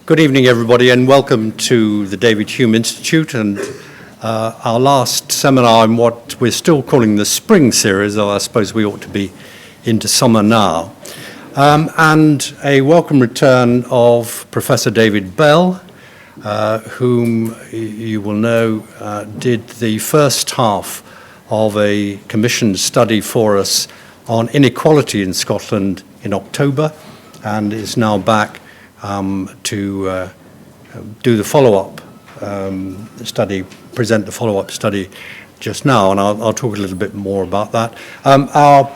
Good evening, everybody, and welcome to the David Hume Institute and our last seminar in what we're still calling the spring series, though I suppose we ought to be into summer now. And a welcome return of Professor David Bell, whom you will know did the first half of a commissioned study for us on inequality in Scotland in October, and is now back to do the follow-up study, present the follow-up study just now, and I'll talk a little bit more about that. Our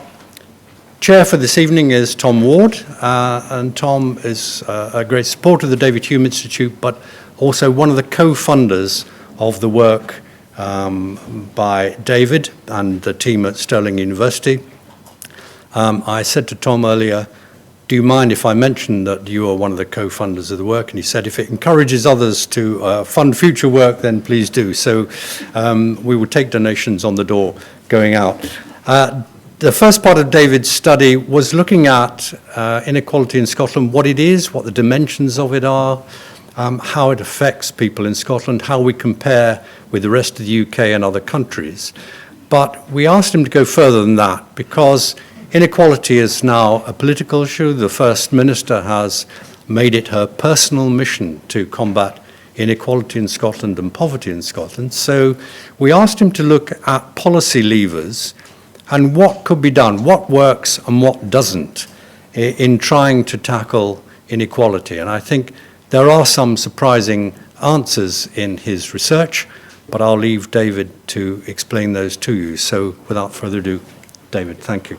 chair for this evening is Tom Ward, and Tom is a great supporter of the David Hume Institute, but also one of the co-funders of the work by David and the team at Stirling University. I said to Tom earlier, do you mind if I mention that you are one of the co-funders of the work? And he said, if it encourages others to fund future work, then please do. So we will take donations on the door going out. The first part of David's study was looking at inequality in Scotland, what it is, what the dimensions of it are, how it affects people in Scotland, how we compare with the rest of the UK and other countries. But we asked him to go further than that because inequality is now a political issue. The First Minister has made it her personal mission to combat inequality in Scotland and poverty in Scotland. So we asked him to look at policy levers and what could be done, what works and what doesn't in trying to tackle inequality. And I think there are some surprising answers in his research, but I'll leave David to explain those to you. So without further ado, David, thank you.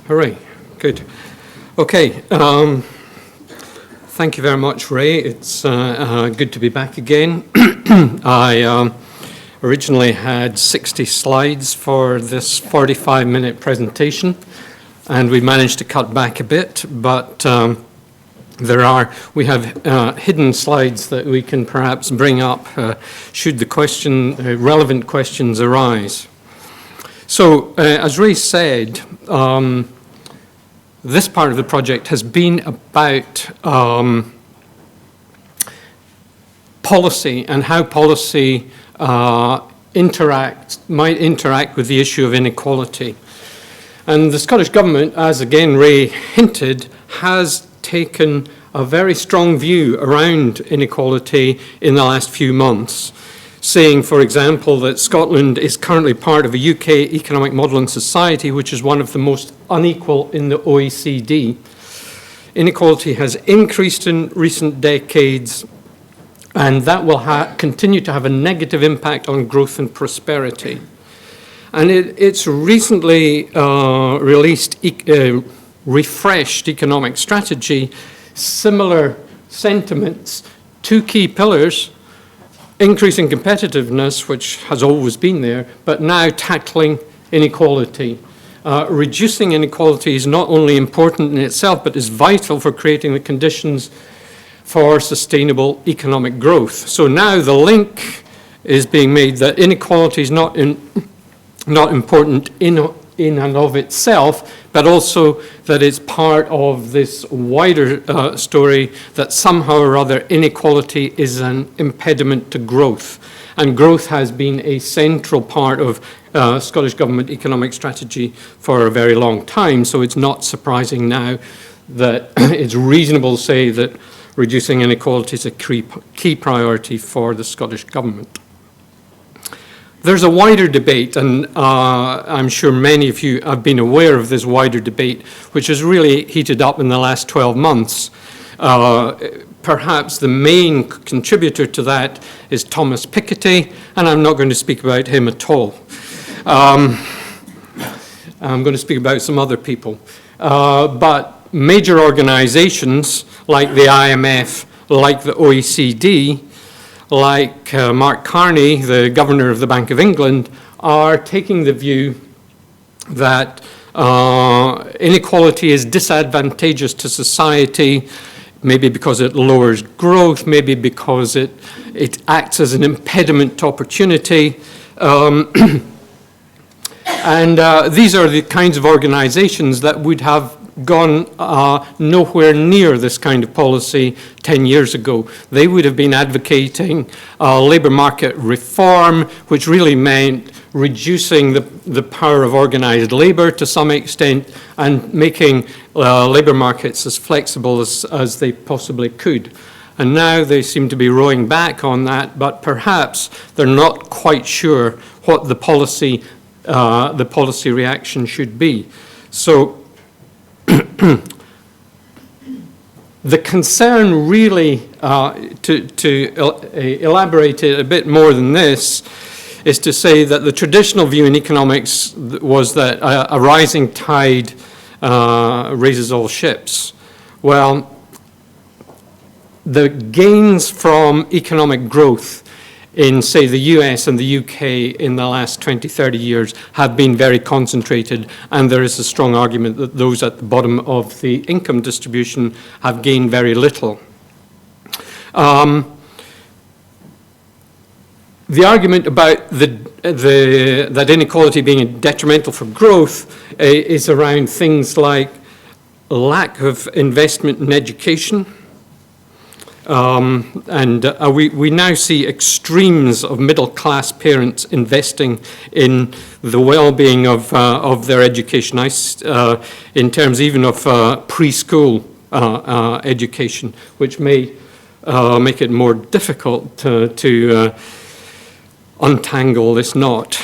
Hooray, good. Okay, thank you very much, Ray. It's good to be back again. I originally had 60 slides for this 45-minute presentation, and we managed to cut back a bit, but we have hidden slides that we can perhaps bring up should the relevant questions arise. So, as Ray said, this part of the project has been about policy and how policy might interact with the issue of inequality. And the Scottish Government, as again Ray hinted, has taken a very strong view around inequality in the last few months, saying, for example, that Scotland is currently part of a UK economic modelling society, which is one of the most unequal in the OECD. Inequality has increased in recent decades, and that will continue to have a negative impact on growth and prosperity. And it's recently released refreshed economic strategy, similar sentiments, two key pillars: increasing competitiveness, which has always been there, but now tackling inequality. Reducing inequality is not only important in itself, but is vital for creating the conditions for sustainable economic growth. So now the link is being made that inequality is not important in and of itself, but also that it's part of this wider story that somehow or other inequality is an impediment to growth. And growth has been a central part of Scottish Government economic strategy for a very long time, so it's not surprising now that it's reasonable to say that reducing inequality is a key priority for the Scottish Government. There's a wider debate, and I'm sure many of you have been aware of this wider debate, which has really heated up in the last 12 months. Perhaps the main contributor to that is Thomas Piketty, and I'm not going to speak about him at all. I'm going to speak about some other people. But major organizations like the IMF, like the OECD, like Mark Carney, the Governor of the Bank of England, are taking the view that inequality is disadvantageous to society maybe because it lowers growth, maybe because it acts as an impediment to opportunity. And these are the kinds of organizations that would have gone nowhere near this kind of policy 10 years ago. They would have been advocating labour market reform, which really meant reducing the power of organised labour to some extent and making labour markets as flexible as they possibly could. And now they seem to be rowing back on that, but perhaps they're not quite sure what the policy reaction should be. So the concern really, to elaborate it a bit more than this, is to say that the traditional view in economics was that a rising tide raises all ships. Well, the gains from economic growth in, say, the US and the UK in the last 20, 30 years have been very concentrated, and there is a strong argument that those at the bottom of the income distribution have gained very little. The argument about that inequality being detrimental for growth is around things like lack of investment in education. We now see extremes of middle-class parents investing in the well-being of their education, in terms even of preschool education, which may make it more difficult to untangle this knot.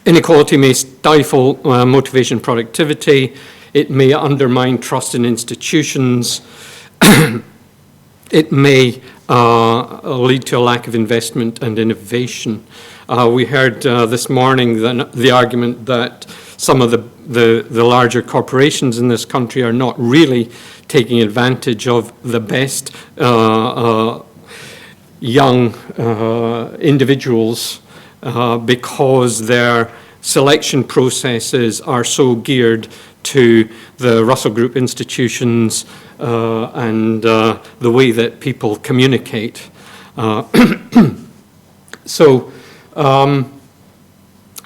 Inequality may stifle motivation and productivity. It may undermine trust in institutions. It may lead to a lack of investment and innovation. We heard this morning the argument that some of the larger corporations in this country are not really taking advantage of the best young individuals because their selection processes are so geared to the Russell Group institutions and the way that people communicate. So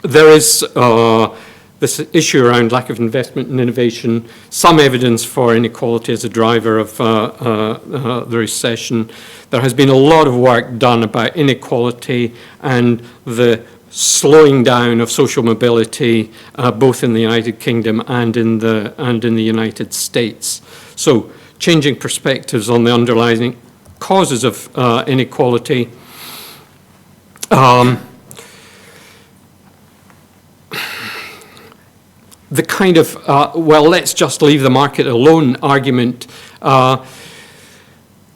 there is this issue around lack of investment and innovation, some evidence for inequality as a driver of the recession. There has been a lot of work done about inequality and the slowing down of social mobility, both in the United Kingdom and in the United States. So, changing perspectives on the underlying causes of inequality. The kind of, well, let's just leave the market alone argument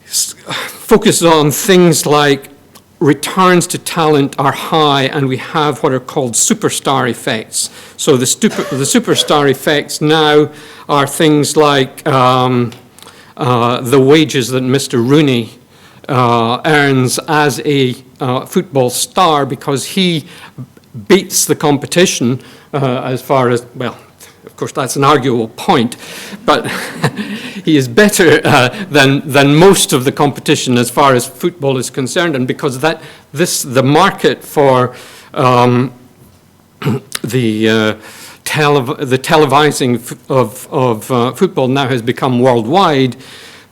focuses on things like returns to talent are high and we have what are called superstar effects. So the superstar effects now are things like the wages that Mr. Rooney earns as a football star because he beats the competition as far as, well, of course, that's an arguable point, but he is better than most of the competition as far as football is concerned, and because the market for the televising of football now has become worldwide,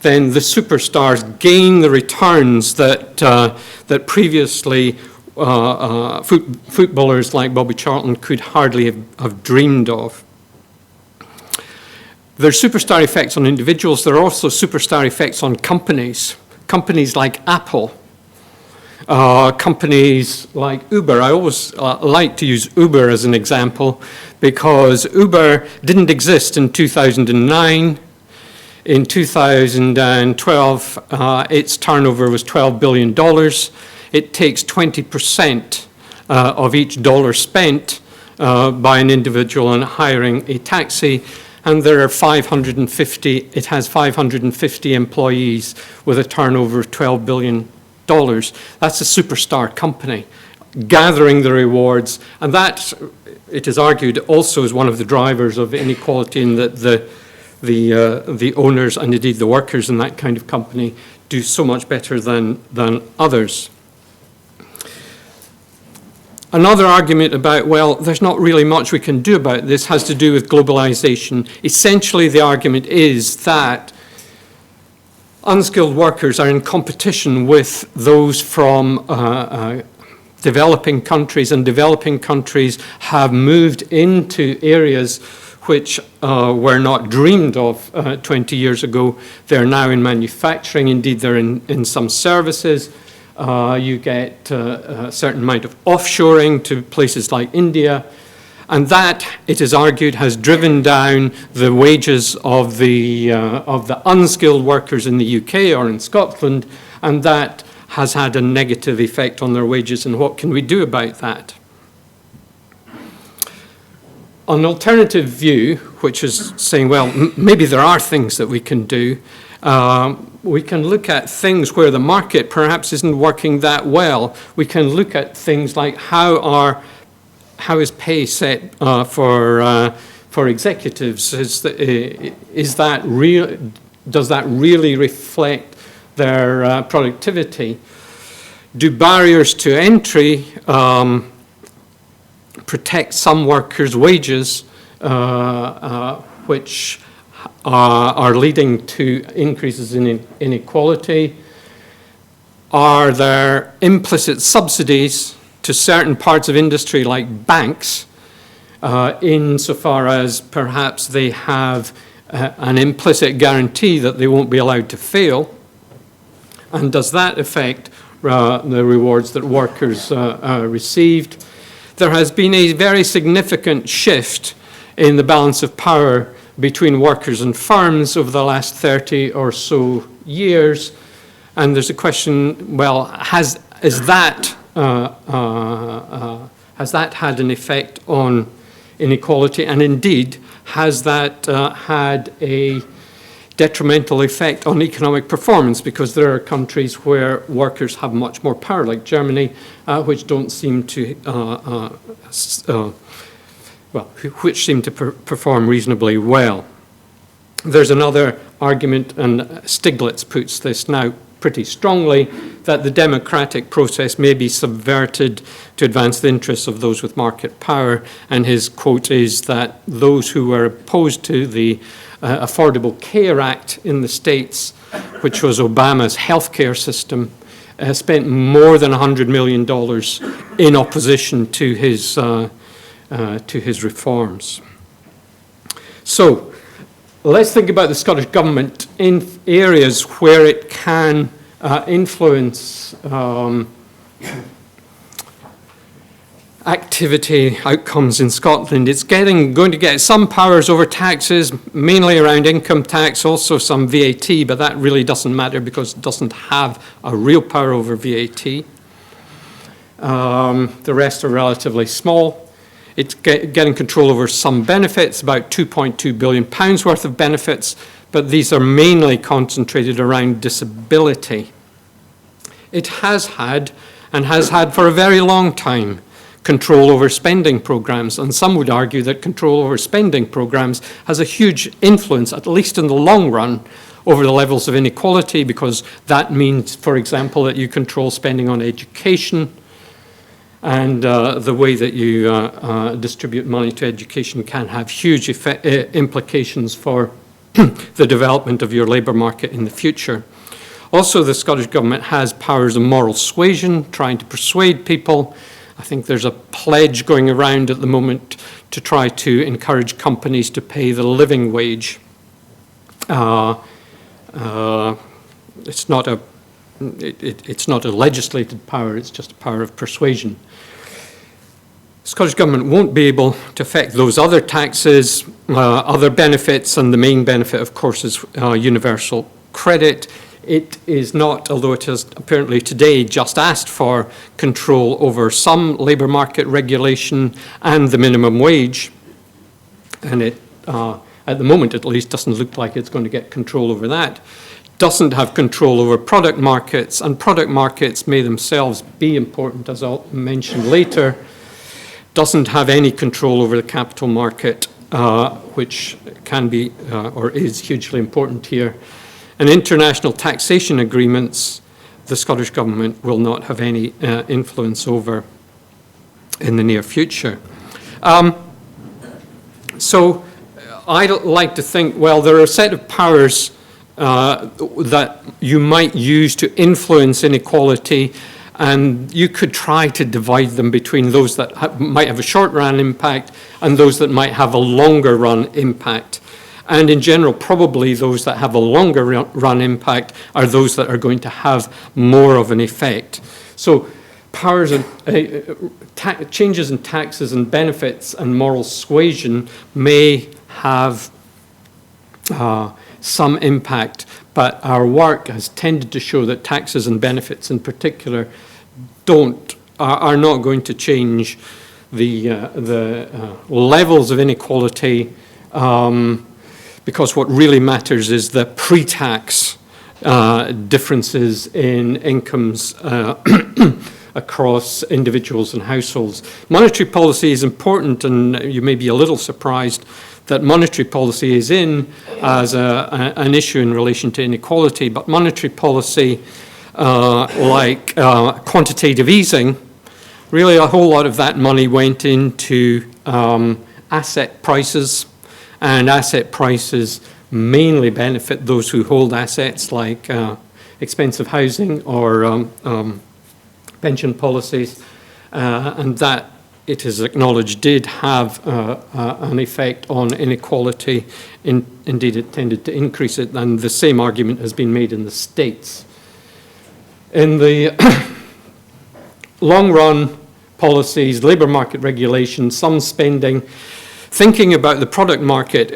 then the superstars gain the returns that previously footballers like Bobby Charlton could hardly have dreamed of. There's superstar effects on individuals. There are also superstar effects on companies. Companies like Apple, companies like Uber. I always like to use Uber as an example because Uber didn't exist in 2009. In 2012, its turnover was $12 billion. It takes 20% of each dollar spent by an individual on hiring a taxi, and there are 550, it has 550 employees with a turnover of $12 billion. That's a superstar company, gathering the rewards, and that, it is argued, also is one of the drivers of inequality in that the the owners and indeed the workers in that kind of company do so much better than others. Another argument about, well, there's not really much we can do about this has to do with globalization. Essentially, the argument is that unskilled workers are in competition with those from developing countries, and developing countries have moved into areas which were not dreamed of 20 years ago. They're now in manufacturing, indeed they're in some services. You get a certain amount of offshoring to places like India, and that, it is argued, has driven down the wages of the unskilled workers in the UK or in Scotland, and that has had a negative effect on their wages. And what can we do about that? An alternative view, which is saying, well, maybe there are things that we can do. We can look at things where the market perhaps isn't working that well. We can look at things like how is pay set for executives? Does that really reflect their productivity? Do barriers to entry protect some workers' wages, which are leading to increases in inequality? Are there implicit subsidies to certain parts of industry like banks, insofar as perhaps they have an implicit guarantee that they won't be allowed to fail? And does that affect the rewards that workers received? There has been a very significant shift in the balance of power between workers and firms over the last 30 or so years. And there's a question, well, has that had an effect on inequality? And indeed, has that had a detrimental effect on economic performance? Because there are countries where workers have much more power, like Germany, which don't seem to which seem to perform reasonably well. There's another argument, and Stiglitz puts this now pretty strongly, that the democratic process may be subverted to advance the interests of those with market power. And his quote is that those who were opposed to the Affordable Care Act in the States, which was Obama's healthcare system, spent more than $100 million in opposition to his reforms. So let's think about the Scottish Government in areas where it can influence activity outcomes in Scotland. It's going to get some powers over taxes, mainly around income tax, also some VAT, but that really doesn't matter because it doesn't have a real power over VAT. The rest are relatively small. It's getting control over some benefits, about £2.2 billion worth of benefits, but these are mainly concentrated around disability. It has had, and has had for a very long time, control over spending programs, and some would argue that control over spending programs has a huge influence, at least in the long run, over the levels of inequality, because that means, for example, that you control spending on education, and the way that you distribute money to education can have huge implications for the development of your labour market in the future. Also, the Scottish Government has powers of moral suasion, trying to persuade people. I think there's a pledge going around at the moment to try to encourage companies to pay the living wage. It's not a legislated power, it's just a power of persuasion. The Scottish Government won't be able to affect those other taxes, other benefits, and the main benefit, of course, is universal credit. It is not, although it has apparently today just asked for control over some labour market regulation and the minimum wage, and it, at the moment at least, doesn't look like it's going to get control over that. Doesn't have control over product markets, and product markets may themselves be important, as I'll mention later. Doesn't have any control over the capital market, which can be or is hugely important here. And international taxation agreements, the Scottish Government will not have any influence over in the near future. So I like to think, well, there are a set of powers that you might use to influence inequality, and you could try to divide them between those that might have a short-run impact and those that might have a longer-run impact. And in general, probably those that have a longer run impact are those that are going to have more of an effect. So powers and changes in taxes and benefits and moral suasion may have some impact, but our work has tended to show that taxes and benefits in particular are not going to change the levels of inequality, because what really matters is the pre-tax differences in incomes across individuals and households. Monetary policy is important, and you may be a little surprised that monetary policy is in as an issue in relation to inequality, but monetary policy, like quantitative easing, really a whole lot of that money went into asset prices, and asset prices mainly benefit those who hold assets like expensive housing or pension policies, and that, it is acknowledged, did have an effect on inequality. Indeed, it tended to increase it, and the same argument has been made in the States. In the long run policies, labour market regulation, some spending, thinking about the product market,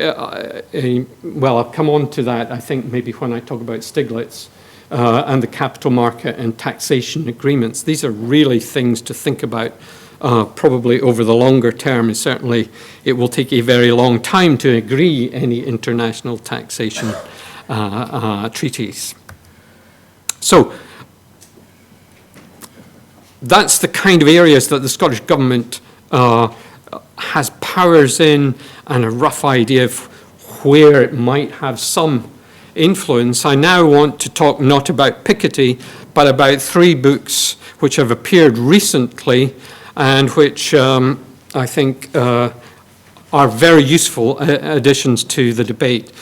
well, I'll come on to that, I think, maybe when I talk about Stiglitz and the capital market and taxation agreements. These are really things to think about probably over the longer term, and certainly it will take a very long time to agree any international taxation treaties. So that's the kind of areas that the Scottish Government has powers in, and a rough idea of where it might have some influence. I now want to talk not about Piketty, but about 3 books which have appeared recently and which I think are very useful additions to the debate.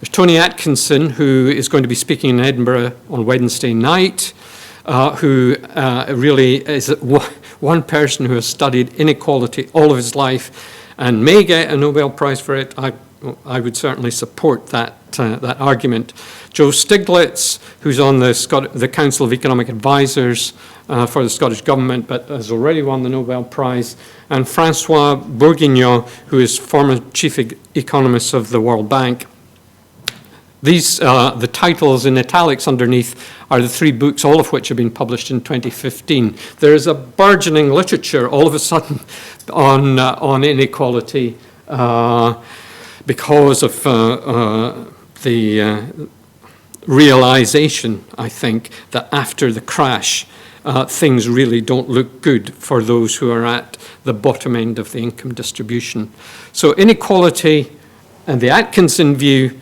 There's Tony Atkinson, who is going to be speaking in Edinburgh on Wednesday night, who really is one person who has studied inequality all of his life and may get a Nobel Prize for it. I would certainly support that argument. Joe Stiglitz, who's on the Council of Economic Advisors for the Scottish Government, but has already won the Nobel Prize, and Francois Bourguignon, who is former chief economist of the World Bank. These, the titles in italics underneath, are the 3 books, all of which have been published in 2015. There is a burgeoning literature all of a sudden on inequality because of the realization, I think, that after the crash, things really don't look good for those who are at the bottom end of the income distribution. So inequality and the Atkinson view,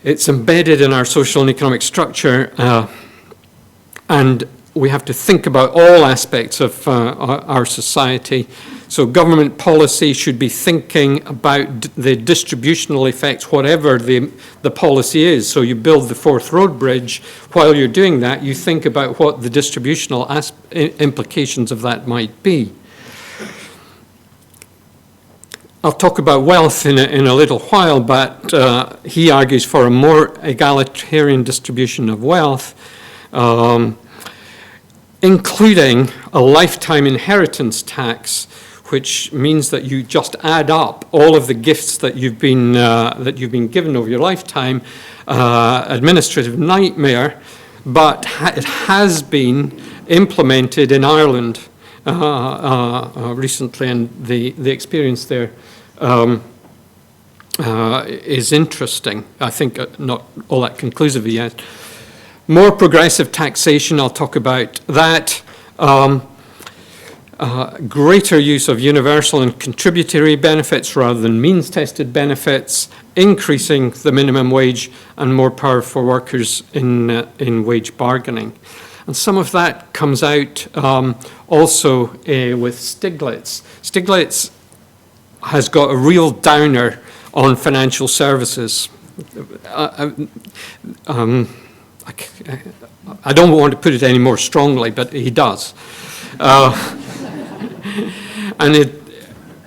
it's embedded in our social and economic structure, and we have to think about all aspects of our society. So government policy should be thinking about the distributional effects, whatever the policy is. So you build the Forth Road Bridge. While you're doing that, you think about what the distributional implications of that might be. I'll talk about wealth in a little while, but he argues for a more egalitarian distribution of wealth, including a lifetime inheritance tax, which means that you just add up all of the gifts that you've been given over your lifetime. Administrative nightmare, but it has been implemented in Ireland recently, and the experience there is interesting. I think not all that conclusively yet. More progressive taxation, I'll talk about that. greater use of universal and contributory benefits rather than means-tested benefits, increasing the minimum wage, and more power for workers in wage bargaining. And some of that comes out also with Stiglitz. Stiglitz has got a real downer on financial services. I don't want to put it any more strongly, but he does. And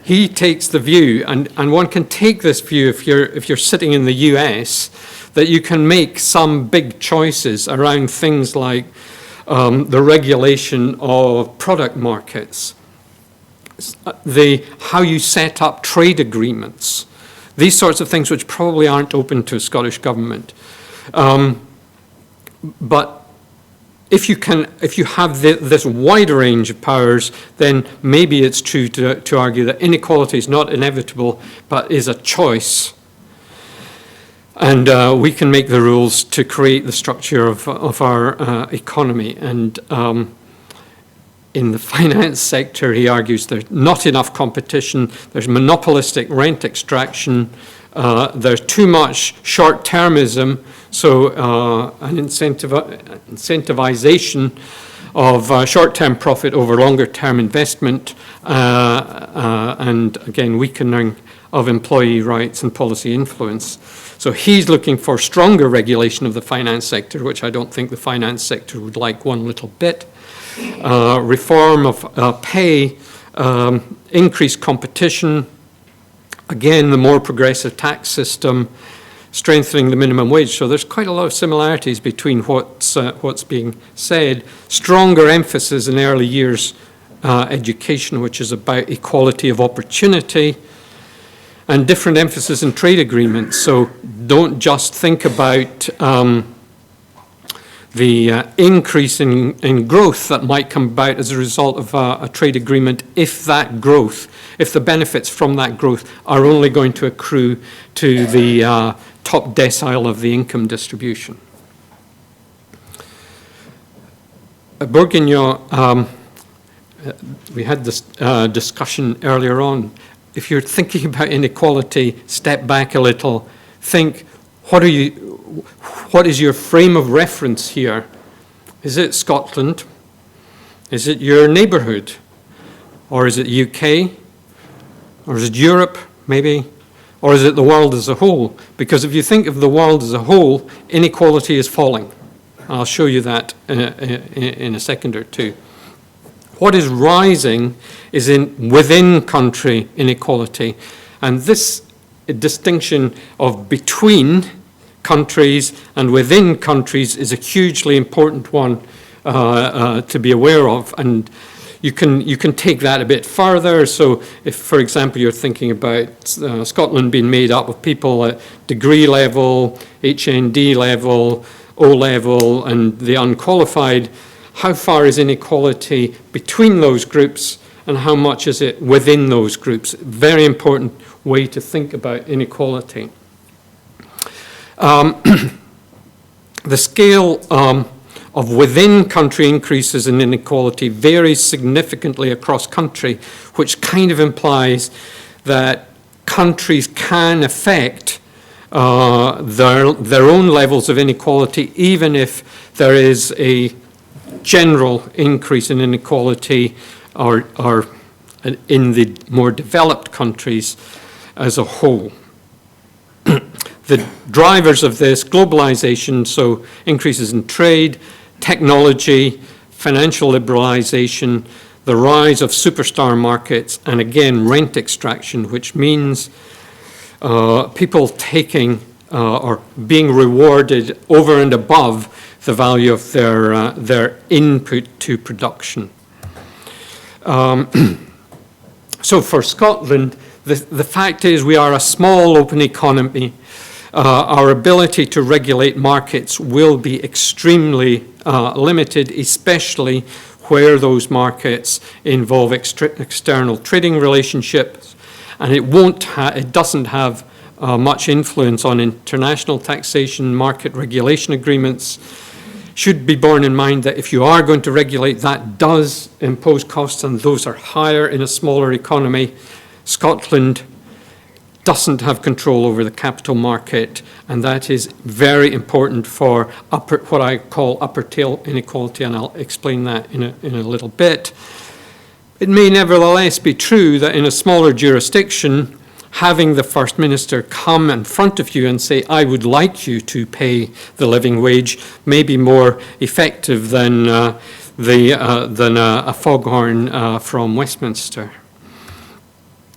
he takes the view, and one can take this view if you're sitting in the US, that you can make some big choices around things like the regulation of product markets, how you set up trade agreements, these sorts of things which probably aren't open to a Scottish government. But if you have this wider range of powers, then maybe it's true to argue that inequality is not inevitable, but is a choice. And we can make the rules to create the structure of our economy. And in the finance sector, he argues there's not enough competition, there's monopolistic rent extraction, there's too much short-termism, so an incentivization of short-term profit over longer-term investment, and again, weakening of employee rights and policy influence. So he's looking for stronger regulation of the finance sector, which I don't think the finance sector would like one little bit. Reform of pay, increased competition, again, the more progressive tax system, strengthening the minimum wage. So there's quite a lot of similarities between what's being said. Stronger emphasis in early years education, which is about equality of opportunity, and different emphasis in trade agreements. So don't just think about the increase in growth that might come about as a result of a trade agreement if the benefits from that growth are only going to accrue to the top decile of the income distribution. Bourguignon, we had this discussion earlier on. If you're thinking about inequality, step back a little, think, what is your frame of reference here? Is it Scotland? Is it your neighbourhood? Or is it UK? Or is it Europe, maybe? Or is it the world as a whole? Because if you think of the world as a whole, inequality is falling. I'll show you that in a second or two. What is rising is within country inequality. And this distinction of between countries and within countries is a hugely important one to be aware of. And you can take that a bit further. So if, for example, you're thinking about Scotland being made up of people at degree level, HND level, O level, and the unqualified, how far is inequality between those groups and how much is it within those groups? Very important way to think about inequality. The scale of within country increases in inequality varies significantly across country, which kind of implies that countries can affect their own levels of inequality, even if there is a general increase in inequality or in the more developed countries as a whole. The drivers of this, globalization, so increases in trade, technology, financial liberalization, the rise of superstar markets, and again, rent extraction, which means people taking or being rewarded over and above the value of their input to production. So for Scotland, the fact is we are a small open economy. Our ability to regulate markets will be extremely limited, especially where those markets involve external trading relationships, and it doesn't have much influence on international taxation, market regulation agreements. should be borne in mind that if you are going to regulate, that does impose costs, and those are higher in a smaller economy. Scotland doesn't have control over the capital market, and that is very important for what I call upper tail inequality, and I'll explain that in a little bit. It may nevertheless be true that in a smaller jurisdiction, having the First Minister come in front of you and say, I would like you to pay the living wage, may be more effective than a foghorn from Westminster.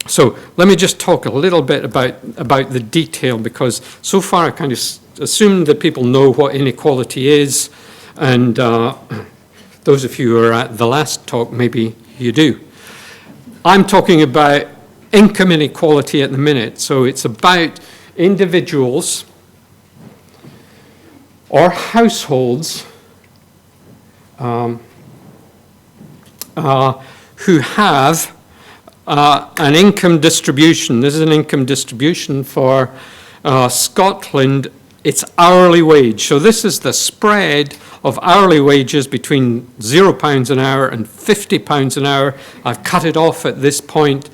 So let me just talk a little bit about the detail, because so far I kind of assumed that people know what inequality is, and those of you who are at the last talk, maybe you do. I'm talking about income inequality at the minute, so it's about individuals or households who have an income distribution. This is an income distribution for Scotland. It's hourly wage. So this is the spread of hourly wages between £0 an hour and £50 an hour. I've cut it off at this point,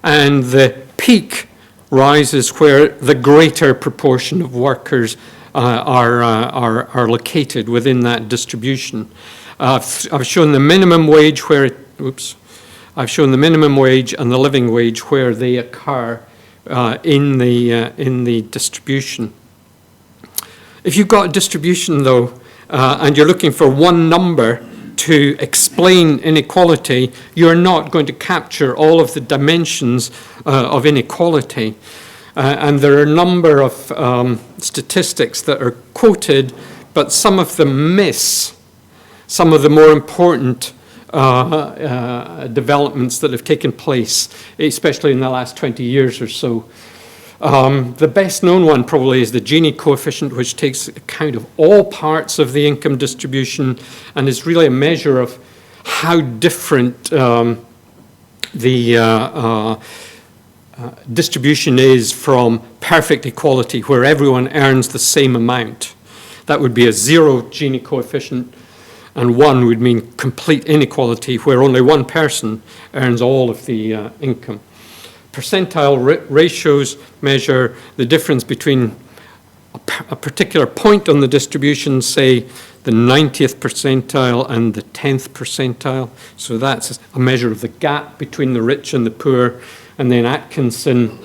and the peak rises where the greater proportion of workers are located within that distribution. I've shown the minimum wage where I've shown the minimum wage and the living wage where they occur in the distribution. If you've got a distribution, though, and you're looking for one number to explain inequality, you're not going to capture all of the dimensions of inequality. And there are a number of statistics that are quoted, but some of them miss some of the more important developments that have taken place, especially in the last 20 years or so. The best known one probably is the Gini coefficient, which takes account of all parts of the income distribution and is really a measure of how different the distribution is from perfect equality, where everyone earns the same amount. That would be a 0 Gini coefficient, and 1 would mean complete inequality, where only one person earns all of the income. Percentile ratios measure the difference between a particular point on the distribution, say the 90th percentile and the 10th percentile. So that's a measure of the gap between the rich and the poor. And then Atkinson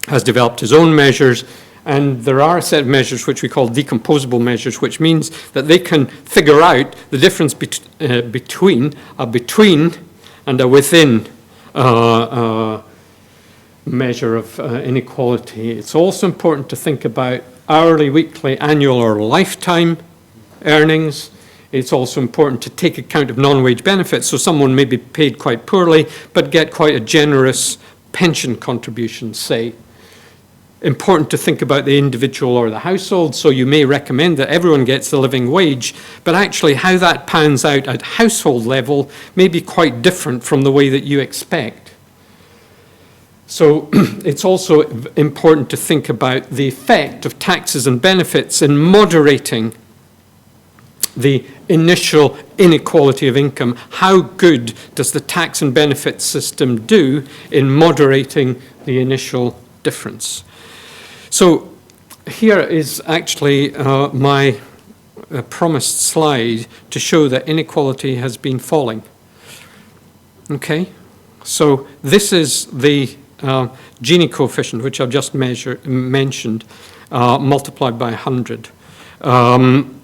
has developed his own measures. And there are a set of measures which we call decomposable measures, which means that they can figure out the difference between a between and a within measure of inequality. It's also important to think about hourly, weekly, annual, or lifetime earnings. It's also important to take account of non-wage benefits. So someone may be paid quite poorly, but get quite a generous pension contribution, say. Important to think about the individual or the household, so you may recommend that everyone gets the living wage, but actually how that pans out at household level may be quite different from the way that you expect. So it's also important to think about the effect of taxes and benefits in moderating the initial inequality of income. How good does the tax and benefit system do in moderating the initial difference? So here is actually my promised slide to show that inequality has been falling. Okay, so this is the Gini coefficient, which I've just mentioned, multiplied by 100. And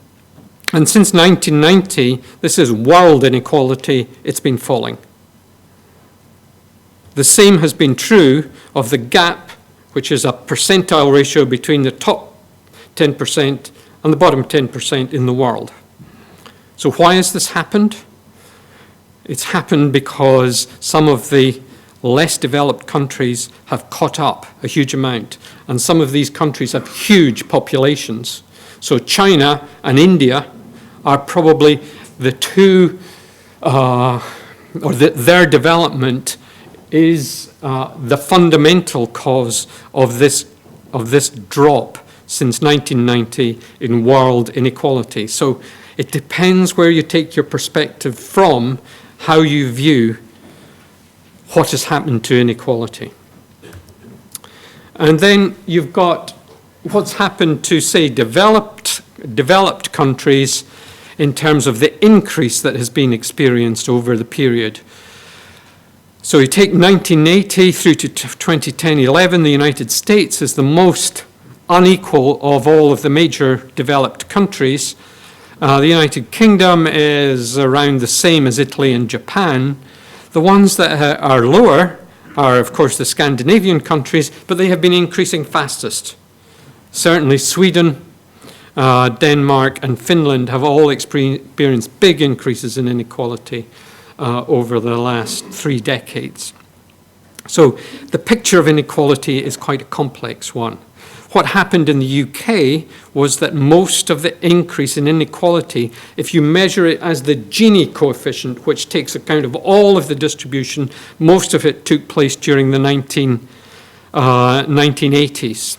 since 1990, this is world inequality, it's been falling. The same has been true of the gap, which is a percentile ratio between the top 10% and the bottom 10% in the world. So why has this happened? It's happened because some of the less developed countries have caught up a huge amount, and some of these countries have huge populations. So China and India are probably the two, their development is the fundamental cause of this drop since 1990 in world inequality. So it depends where you take your perspective from, how you view what has happened to inequality. And then you've got what's happened to, say, developed countries in terms of the increase that has been experienced over the period. So you take 1980 through to 2010-11, the United States is the most unequal of all of the major developed countries. The United Kingdom is around the same as Italy and Japan. The ones that are lower are, of course, the Scandinavian countries, but they have been increasing fastest. Certainly Sweden, Denmark and Finland have all experienced big increases in inequality over the last 3 decades. So the picture of inequality is quite a complex one. What happened in the UK was that most of the increase in inequality, if you measure it as the Gini coefficient, which takes account of all of the distribution, most of it took place during the 1980s.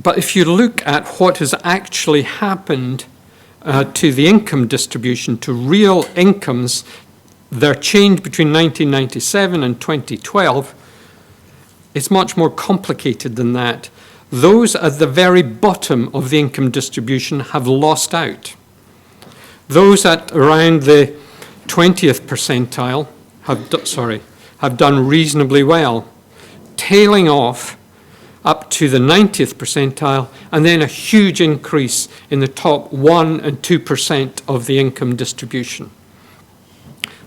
But if you look at what has actually happened to the income distribution, to real incomes, their change between 1997 and 2012, it's much more complicated than that. Those at the very bottom of the income distribution have lost out. Those at around the 20th percentile have done reasonably well, tailing off up to the 90th percentile, and then a huge increase in the top 1 and 2% of the income distribution.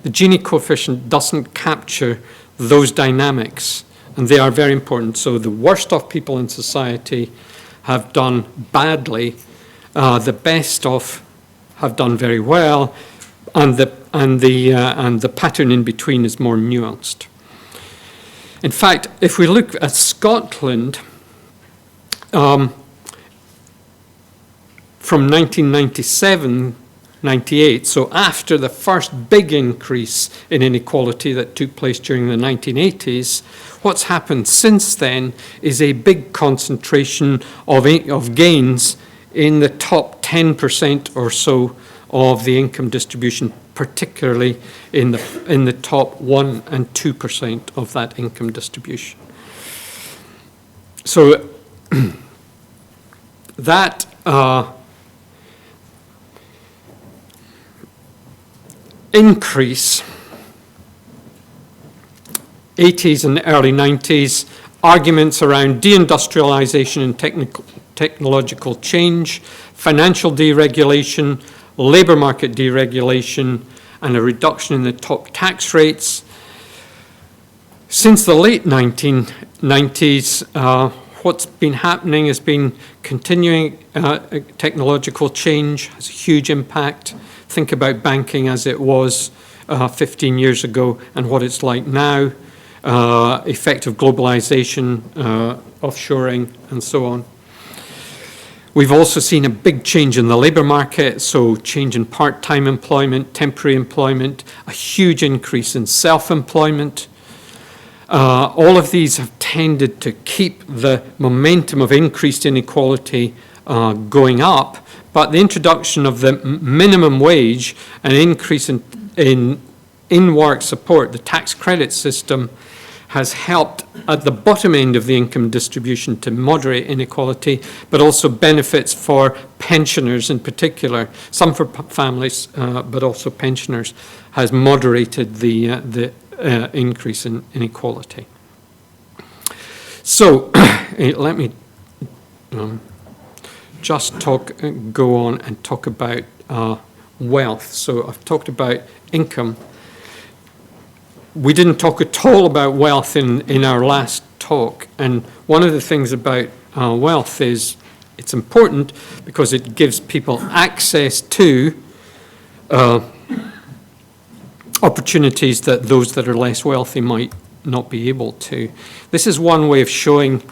The Gini coefficient doesn't capture those dynamics, and they are very important. So the worst off people in society have done badly, the best off have done very well, and the pattern in between is more nuanced. In fact, if we look at Scotland, from 1997-98, so after the first big increase in inequality that took place during the 1980s, what's happened since then is a big concentration of gains in the top 10% or so of the income distribution, particularly in the top 1 and 2% of that income distribution. So that increase, 80s and early 90s, arguments around deindustrialization and technological change, financial deregulation, labor market deregulation, and a reduction in the top tax rates. Since the late 1990s, what's been happening has been continuing technological change, has a huge impact. Think about banking as it was 15 years ago and what it's like now, effect of globalization, offshoring, and so on. We've also seen a big change in the labor market, so change in part-time employment, temporary employment, a huge increase in self-employment. All of these have tended to keep the momentum of increased inequality going up, but the introduction of the minimum wage, an increase in in-work support, the tax credit system, has helped at the bottom end of the income distribution to moderate inequality, but also benefits for pensioners in particular, some for families, but also pensioners, has moderated the increase in inequality. So let me just go on and talk about wealth. So I've talked about income. We didn't talk at all about wealth in our last talk, and one of the things about wealth is it's important because it gives people access to opportunities that those that are less wealthy might not be able to. This is one way of showing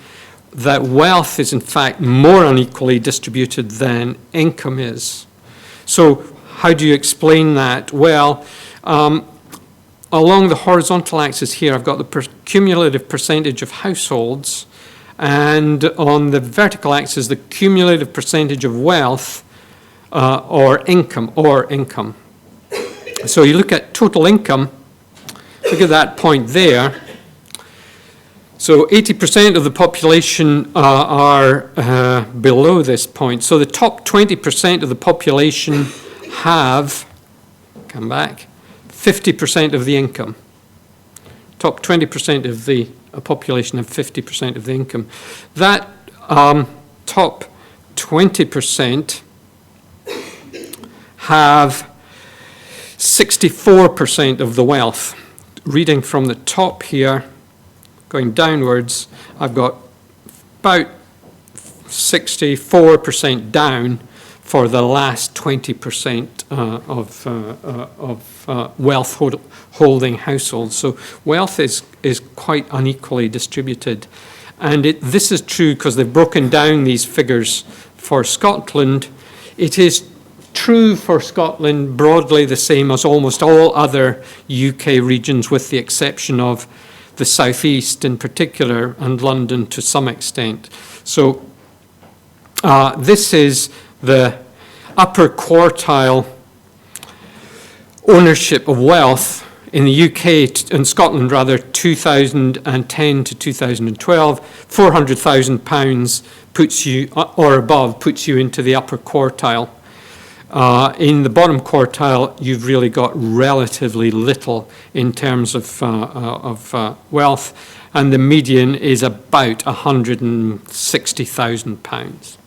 that wealth is in fact more unequally distributed than income is. So how do you explain that? Well, along the horizontal axis here, I've got the cumulative percentage of households, and on the vertical axis, the cumulative percentage of wealth or income. So you look at total income, look at that point there. So 80% of the population are below this point. So the top 20% of the population have, come back, 50% of the income. Top 20% of the population have 50% of the income. That top 20% have 64% of the wealth. Reading from the top here, going downwards, I've got about 64% down for the last 20% of wealth holding households. So wealth is quite unequally distributed. And this is true because they've broken down these figures for Scotland. It is true for Scotland broadly the same as almost all other UK regions, with the exception of the southeast in particular and London to some extent. So this is the upper quartile ownership of wealth in the UK, in Scotland rather, 2010 to 2012. £400,000 puts you, or above, puts you into the upper quartile. In the bottom quartile, you've really got relatively little in terms of wealth, and the median is about £160,000.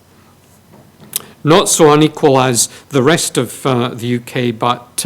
Not so unequal as the rest of the UK, but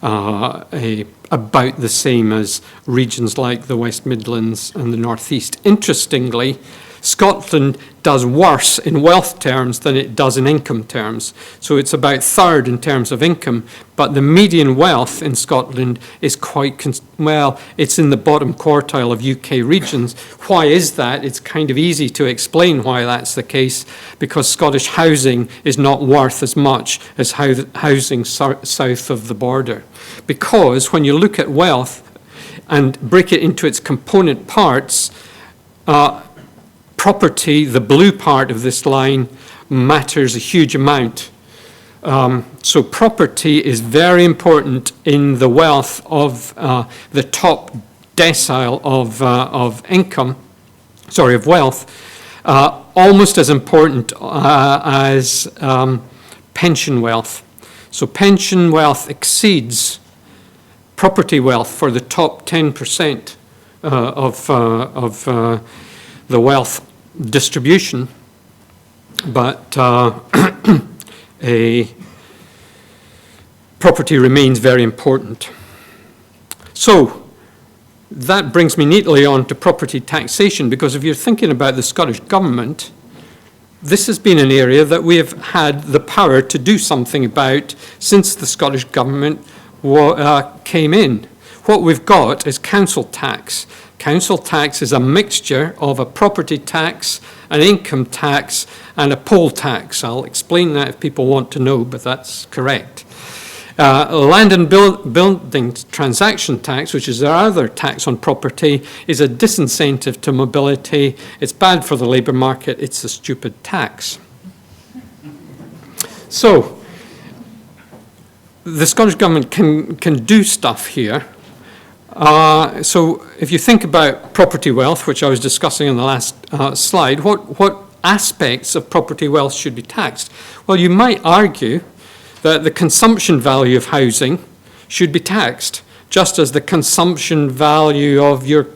about the same as regions like the West Midlands and the North East. Interestingly, Scotland does worse in wealth terms than it does in income terms. So it's about third in terms of income, but the median wealth in Scotland is it's in the bottom quartile of UK regions. Why is that? It's kind of easy to explain why that's the case, because Scottish housing is not worth as much as housing south of the border. Because when you look at wealth and break it into its component parts, property, the blue part of this line, matters a huge amount. So property is very important in the wealth of the top decile of wealth, almost as important as pension wealth. So pension wealth exceeds property wealth for the top 10% of the wealth distribution, but property remains very important. So that brings me neatly on to property taxation, because if you're thinking about the Scottish Government, this has been an area that we have had the power to do something about since the Scottish Government came in. What we've got is council tax. Council tax is a mixture of a property tax, an income tax, and a poll tax. I'll explain that if people want to know, but that's correct. Land and building transaction tax, which is our other tax on property, is a disincentive to mobility. It's bad for the labour market. It's a stupid tax. So the Scottish Government can do stuff here. So if you think about property wealth, which I was discussing in the last slide, what aspects of property wealth should be taxed? Well, you might argue that the consumption value of housing should be taxed, just as the consumption value of your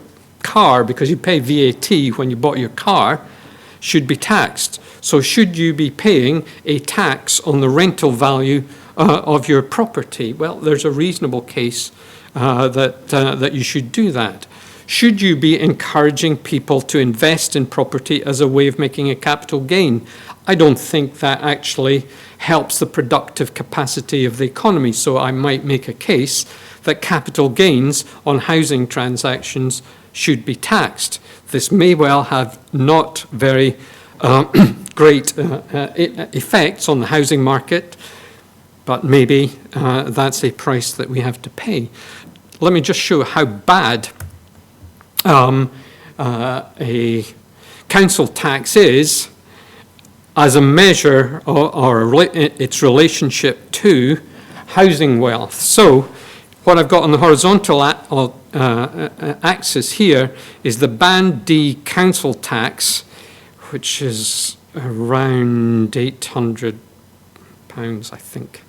car, because you pay VAT when you bought your car, should be taxed. So should you be paying a tax on the rental value of your property? Well, there's a reasonable case that you should do that. Should you be encouraging people to invest in property as a way of making a capital gain? I don't think that actually helps the productive capacity of the economy, so I might make a case that capital gains on housing transactions should be taxed. This may well have not very great effects on the housing market, but maybe that's a price that we have to pay. let me just show how bad a council tax is as a measure or its relationship to housing wealth. So what I've got on the horizontal axis here is the Band D council tax, which is around £800, I think.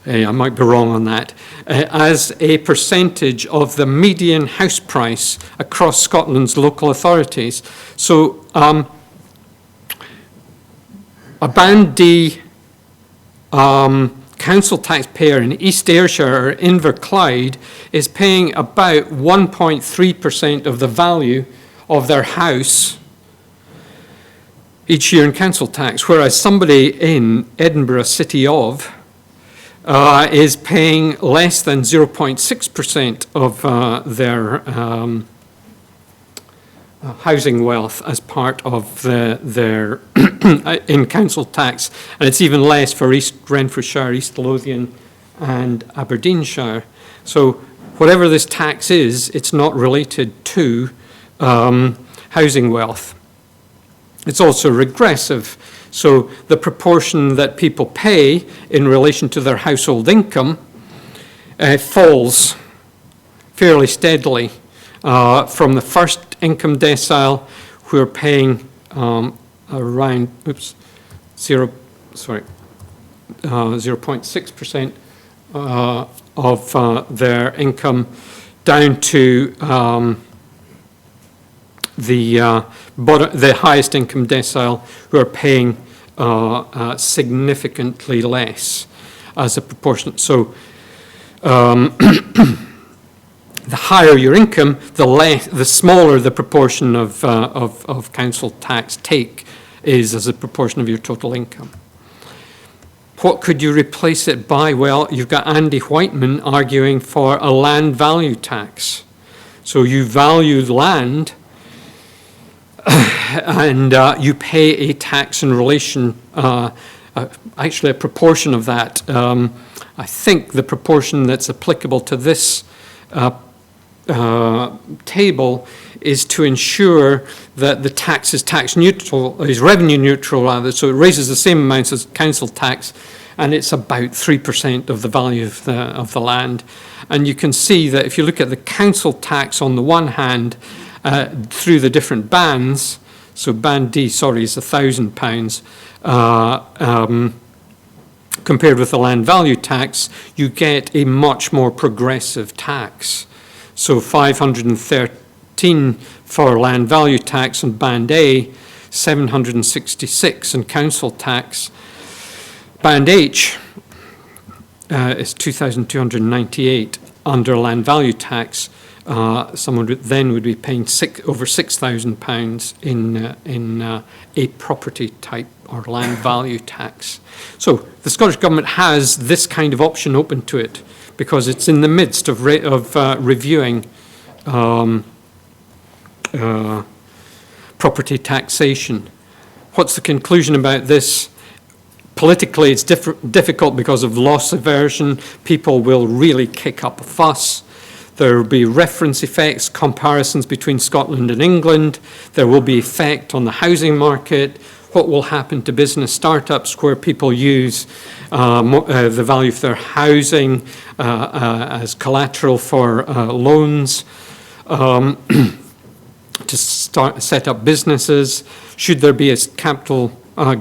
I might be wrong on that, as a percentage of the median house price across Scotland's local authorities. So a Band D council taxpayer in East Ayrshire or Inverclyde is paying about 1.3% of the value of their house each year in council tax, whereas somebody in Edinburgh City of is paying less than 0.6% of their housing wealth as part of their in council tax, and it's even less for East Renfrewshire, East Lothian and Aberdeenshire. So whatever this tax is, it's not related to housing wealth. It's also regressive. So the proportion that people pay in relation to their household income falls fairly steadily from the first income decile, who are paying around 0.6% of their income, down to the highest income decile, who are paying significantly less as a proportion. So the higher your income, the smaller the proportion of council tax take is as a proportion of your total income. What could you replace it by? Well, you've got Andy Whiteman arguing for a land value tax. So you value land and you pay a tax in relation, actually a proportion of that. I think the proportion that's applicable to this table is to ensure that the tax is tax neutral, is revenue neutral rather, so it raises the same amounts as council tax, and it's about 3% of the value of the land. And you can see that if you look at the council tax on the one hand, through the different bands, so Band D, is £1,000, compared with the land value tax, you get a much more progressive tax. So 513 for land value tax and Band A, 766 in council tax. Band H is 2,298 under land value tax. Someone would be paying over £6,000 in a property type or land value tax. So the Scottish Government has this kind of option open to it, because it's in the midst of reviewing property taxation. What's the conclusion about this? Politically, it's difficult because of loss aversion. People will really kick up a fuss. There will be reference effects, comparisons between Scotland and England. There will be effect on the housing market. What will happen to business startups where people use the value of their housing as collateral for loans to set up businesses? Should there be a capital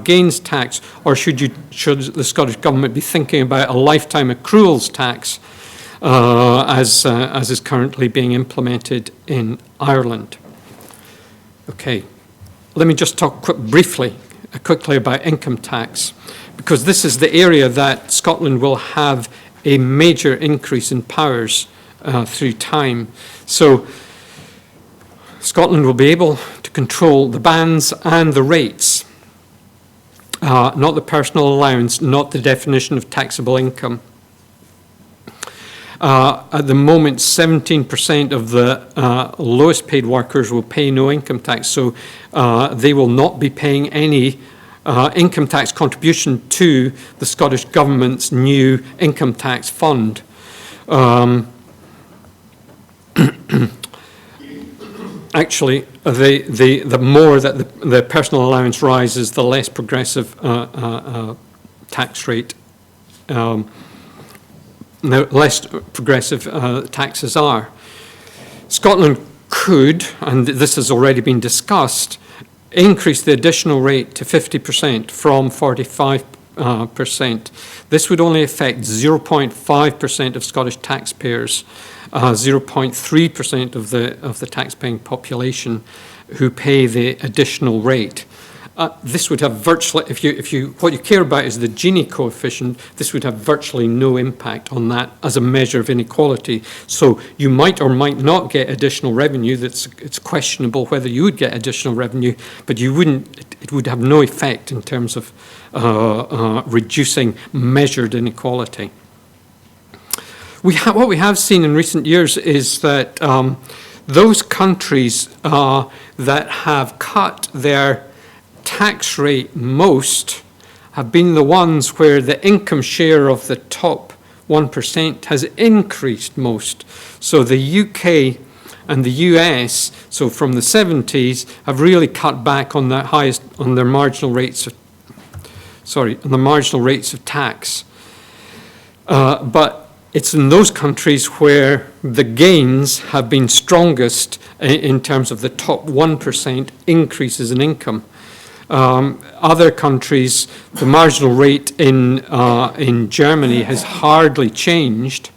gains tax, or should the Scottish Government be thinking about a lifetime accruals tax as is currently being implemented in Ireland? Okay. Let me just talk quickly about income tax, because this is the area that Scotland will have a major increase in powers through time. So Scotland will be able to control the bands and the rates, not the personal allowance, not the definition of taxable income. At the moment, 17% of the lowest paid workers will pay no income tax, so they will not be paying any income tax contribution to the Scottish Government's new income tax fund. actually, the more that the personal allowance rises, the less progressive tax rate, the less progressive taxes are. Scotland could, and this has already been discussed, increase the additional rate to 50% from 45%. This would only affect 0.5% of Scottish taxpayers, 0.3% of the tax-paying population who pay the additional rate. This would have virtually, what you care about is the Gini coefficient, this would have virtually no impact on that as a measure of inequality. So you might or might not get additional revenue. It's questionable whether you would get additional revenue, but you wouldn't. It would have no effect in terms of reducing measured inequality. What we have seen in recent years is that those countries that have cut their tax rate most have been the ones where the income share of the top 1% has increased most. So the UK and the US, so from the 70s, have really cut back on their marginal rates of tax. But it's in those countries where the gains have been strongest in terms of the top 1% increases in income. Other countries, the marginal rate in Germany has hardly changed,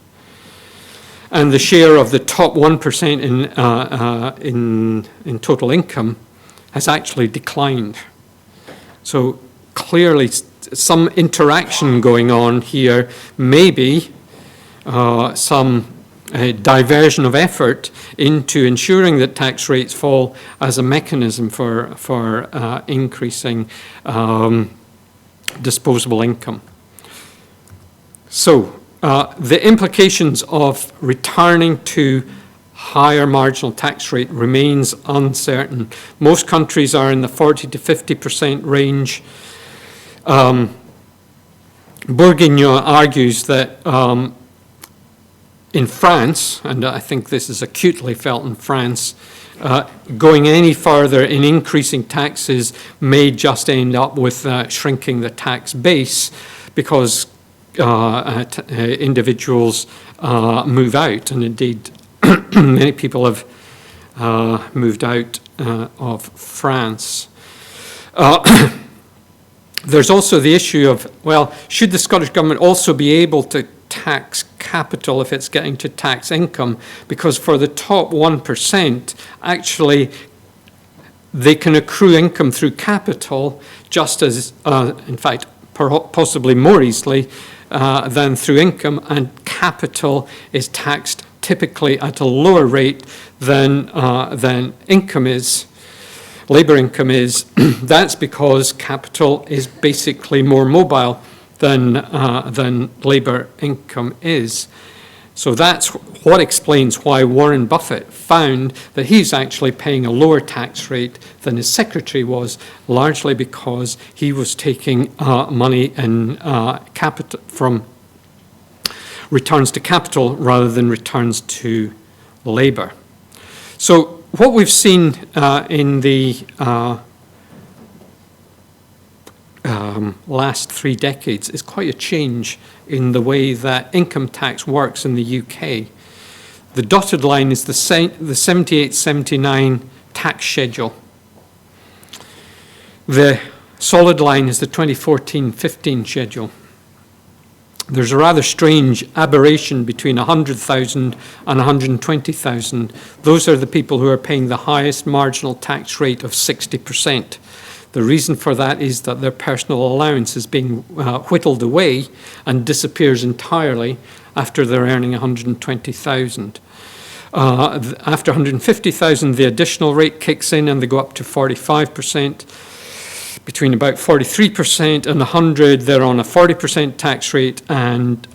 and the share of the top 1% in total income has actually declined. So clearly, some interaction going on here, maybe some diversion of effort into ensuring that tax rates fall as a mechanism for increasing disposable income. So the implications of returning to higher marginal tax rate remains uncertain. Most countries are in the 40 to 50% range. Bourguignon argues that in France, and I think this is acutely felt in France, going any further in increasing taxes may just end up with shrinking the tax base because individuals move out, and indeed many people have moved out of France. There's also the issue of, well, should the Scottish Government also be able to tax capital if it's getting to tax income? Because for the top 1%, actually, they can accrue income through capital just as, in fact, possibly more easily than through income, and capital is taxed typically at a lower rate than income is. Labour income is. That's because capital is basically more mobile than labour income is. So that's what explains why Warren Buffett found that he's actually paying a lower tax rate than his secretary was, largely because he was taking money in capital from returns to capital rather than returns to labour. So what we've seen in the last 3 decades is quite a change in the way that income tax works in the UK. The dotted line is the 78-79 tax schedule. The solid line is the 2014-15 schedule. There's a rather strange aberration between 100,000 and 120,000. Those are the people who are paying the highest marginal tax rate of 60%. The reason for that is that their personal allowance is being whittled away and disappears entirely after they're earning 120,000. After 150,000, the additional rate kicks in and they go up to 45%. Between about 43% and 100, they're on a 40% tax rate, and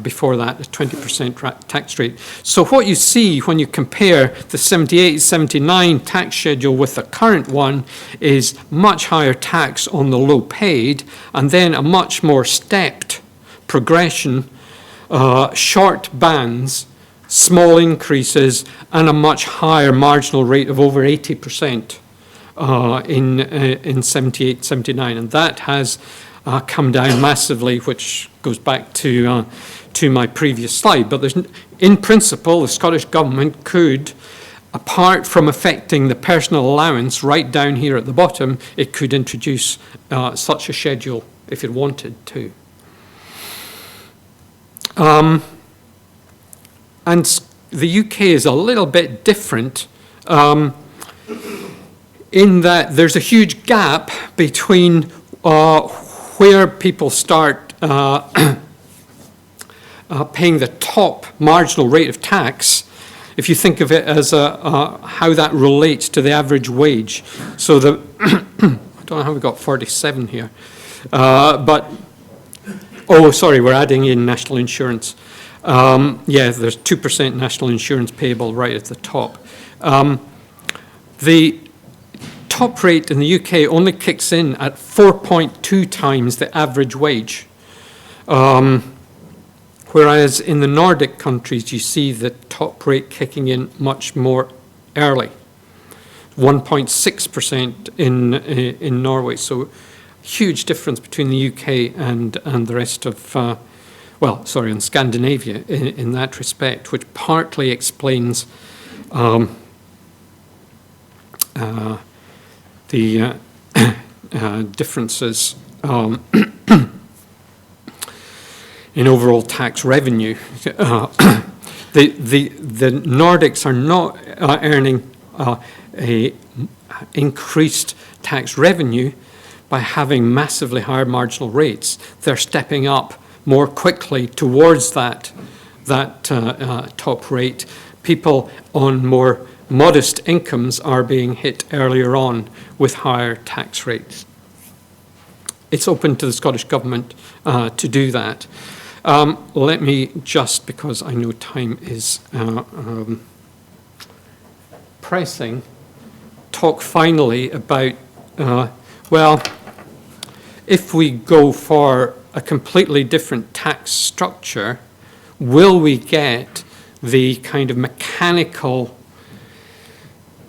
before that, a 20% tax rate. So what you see when you compare the 78-79 tax schedule with the current one is much higher tax on the low paid, and then a much more stepped progression, short bands, small increases, and a much higher marginal rate of over 80% in 78, 79. And that has come down massively, which goes back to my previous slide. But in principle, the Scottish Government could, apart from affecting the personal allowance right down here at the bottom, it could introduce such a schedule if it wanted to. And the UK is a little bit different in that there's a huge gap between where people start paying the top marginal rate of tax, if you think of it as how that relates to the average wage. So I don't know how we got 47 here, but, oh, sorry, we're adding in national insurance. Yeah, there's 2% national insurance payable right at the top. The top rate in the UK only kicks in at 4.2 times the average wage. Whereas in the Nordic countries, you see the top rate kicking in much more early, 1.6% in Norway. So huge difference between the UK and the rest of, and Scandinavia in that respect, which partly explains the differences in overall tax revenue. The Nordics are not earning a increased tax revenue by having massively higher marginal rates. They're stepping up more quickly towards that top rate. People on more modest incomes are being hit earlier on with higher tax rates. It's open to the Scottish Government to do that. Let me just, because I know time is pressing, talk finally about, if we go for a completely different tax structure, will we get the kind of mechanical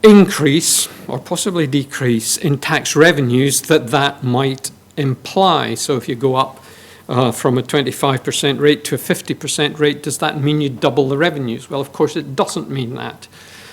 increase or possibly decrease in tax revenues that might imply? So if you go up from a 25% rate to a 50% rate, does that mean you double the revenues? Well, of course, it doesn't mean that,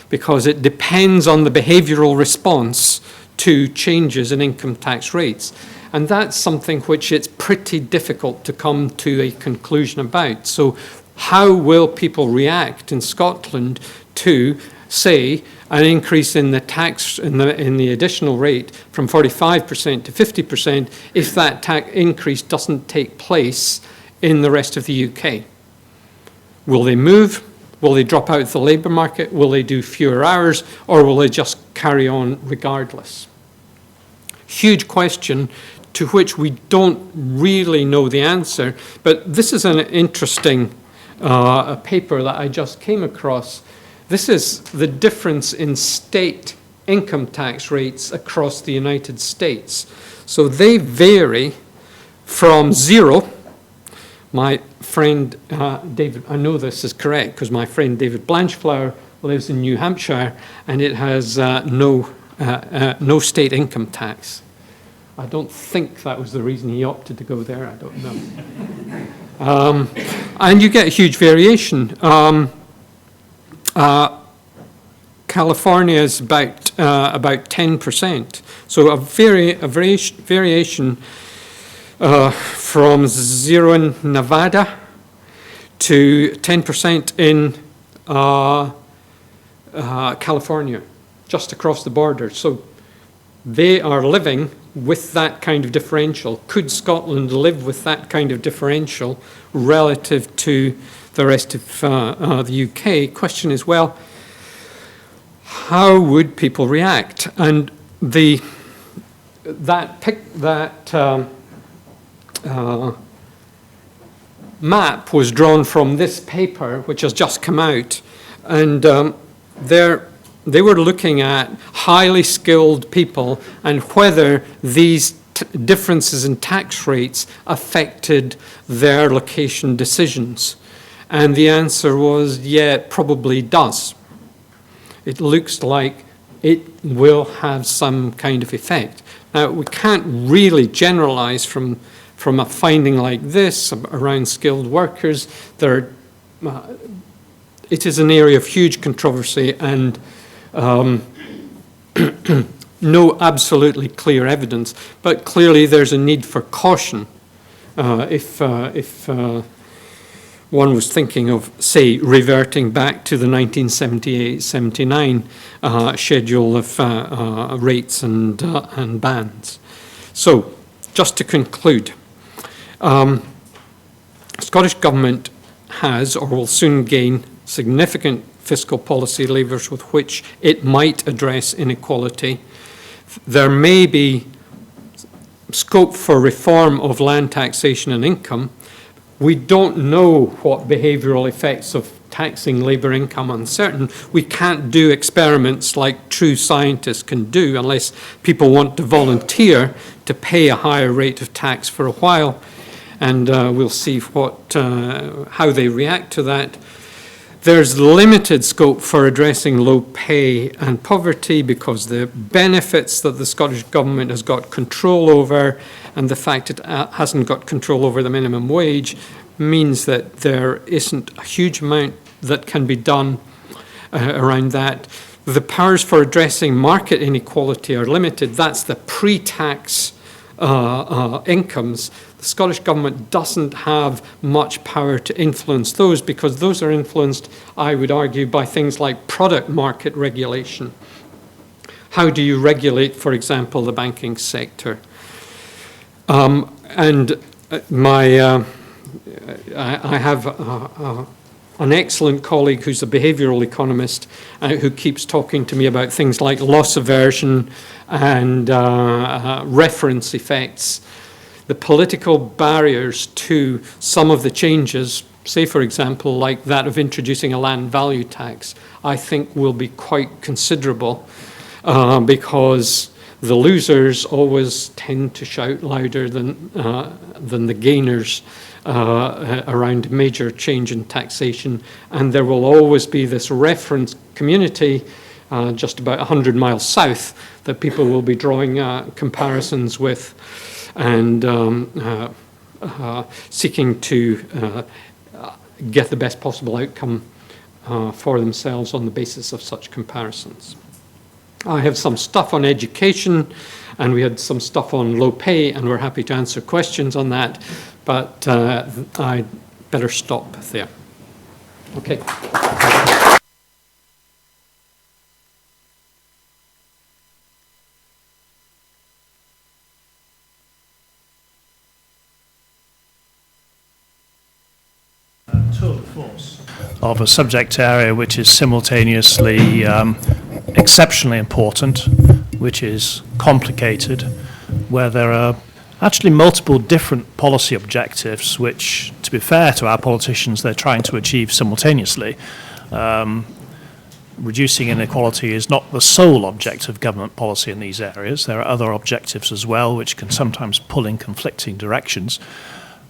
because it depends on the behavioral response to changes in income tax rates. And that's something which it's pretty difficult to come to a conclusion about. So how will people react in Scotland to, say, an increase in the tax, in the additional rate from 45% to 50% if that tax increase doesn't take place in the rest of the UK? Will they move? Will they drop out of the labour market? Will they do fewer hours? Or will they just carry on regardless? Huge question to which we don't really know the answer, but this is an interesting paper that I just came across. This is the difference in state income tax rates across the United States. So they vary from 0. My friend David, I know this is correct because my friend David Blanchflower lives in New Hampshire, and it has no state income tax. I don't think that was the reason he opted to go there. I don't know. And you get a huge variation. California is about 10%. So a variation from 0 in Nevada to 10% in California, just across the border. So they are living with that kind of differential. Could Scotland live with that kind of differential relative to the rest of the UK? Question is, well, how would people react? And that map was drawn from this paper, which has just come out, and they were looking at highly skilled people and whether these differences in tax rates affected their location decisions. And the answer was, yeah, it probably does. It looks like it will have some kind of effect. Now, we can't really generalize from a finding like this around skilled workers. It is an area of huge controversy and no absolutely clear evidence, but clearly there's a need for caution if one was thinking of, say, reverting back to the 1978-79 schedule of rates and bans. So, just to conclude, Scottish Government has or will soon gain significant fiscal policy levers with which it might address inequality. There may be scope for reform of land taxation and income. We don't know what behavioural effects of taxing labour income uncertain. We can't do experiments like true scientists can do unless people want to volunteer to pay a higher rate of tax for a while, and we'll see how they react to that. There's limited scope for addressing low pay and poverty because the benefits that the Scottish Government has got control over and the fact it hasn't got control over the minimum wage means that there isn't a huge amount that can be done around that. The powers for addressing market inequality are limited. That's the pre-tax incomes. The Scottish Government doesn't have much power to influence those because those are influenced, I would argue, by things like product market regulation. How do you regulate, for example, the banking sector? I have an excellent colleague who's a behavioural economist who keeps talking to me about things like loss aversion and reference effects. The political barriers to some of the changes, say for example like that of introducing a land value tax, I think will be quite considerable because the losers always tend to shout louder than the gainers around major change in taxation, and there will always be this reference community just about 100 miles south that people will be drawing comparisons with and seeking to get the best possible outcome for themselves on the basis of such comparisons. I have some stuff on education, and we had some stuff on low pay, and we're happy to answer questions on that, but I'd better stop there. Okay. Tour de force of a subject area which is simultaneously exceptionally important, which is complicated, where there are actually multiple different policy objectives which, to be fair to our politicians, they're trying to achieve simultaneously. Reducing inequality is not the sole object of government policy in these areas. There are other objectives as well which can sometimes pull in conflicting directions,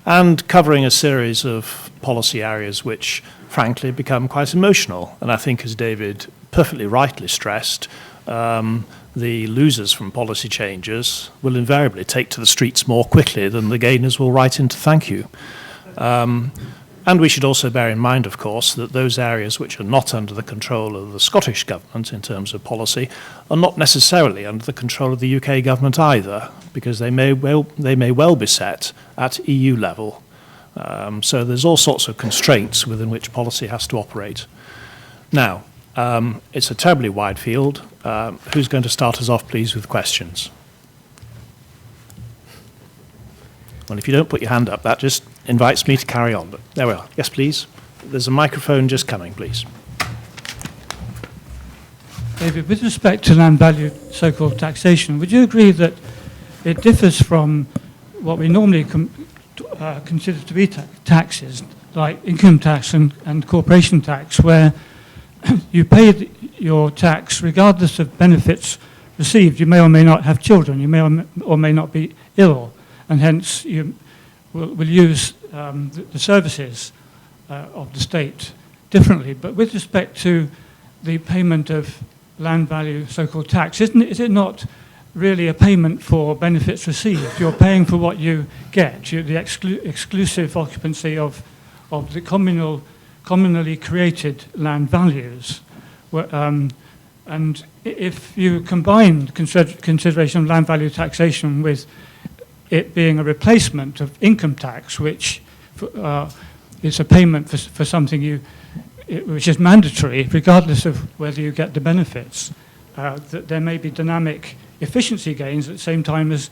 and covering a series of policy areas which, frankly, become quite emotional. And I think, as David perfectly rightly stressed, the losers from policy changes will invariably take to the streets more quickly than the gainers will write in to thank you. And we should also bear in mind, of course, that those areas which are not under the control of the Scottish Government in terms of policy are not necessarily under the control of the UK Government either, because they may well be set at EU level. So there's all sorts of constraints within which policy has to operate. Now, it's a terribly wide field. Who's going to start us off, please, with questions? Well, if you don't put your hand up, that just invites me to carry on. But there we are. Yes, please. There's a microphone just coming, please. David, with respect to land value so-called taxation, would you agree that it differs from what we normally consider to be taxes, like income tax and corporation tax, where you pay your tax regardless of benefits received? You may or may not have children, you may or may not be ill, and hence you will use the services of the state differently. But with respect to the payment of land value, so-called tax, is it not really a payment for benefits received? You're paying for what you get, the exclusive occupancy of the communally created land values. And if you combine consideration of land value taxation with it being a replacement of income tax, which is a payment for something which is mandatory, regardless of whether you get the benefits, that there may be dynamic efficiency gains at the same time as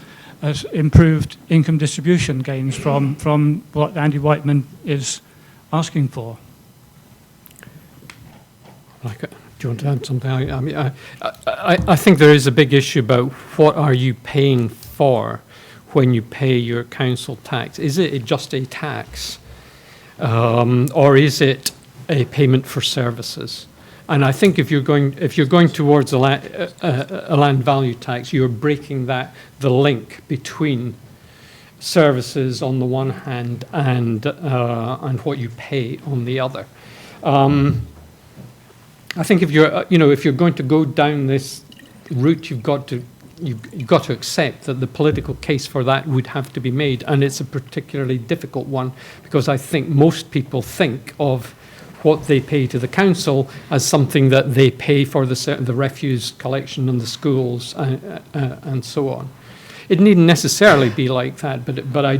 improved income distribution gains from what Andy Whiteman is asking for. Do you want to add something? I mean, I think there is a big issue about what are you paying for when you pay your council tax. Is it just a tax, or is it a payment for services? And I think if you're going towards a land value tax, you're breaking the link between services on the one hand and what you pay on the other. I think if you're going to go down this route, you've got to accept that the political case for that would have to be made, and it's a particularly difficult one because I think most people think of what they pay to the council as something that they pay for the refuse collection and the schools and so on. It needn't necessarily be like that, but I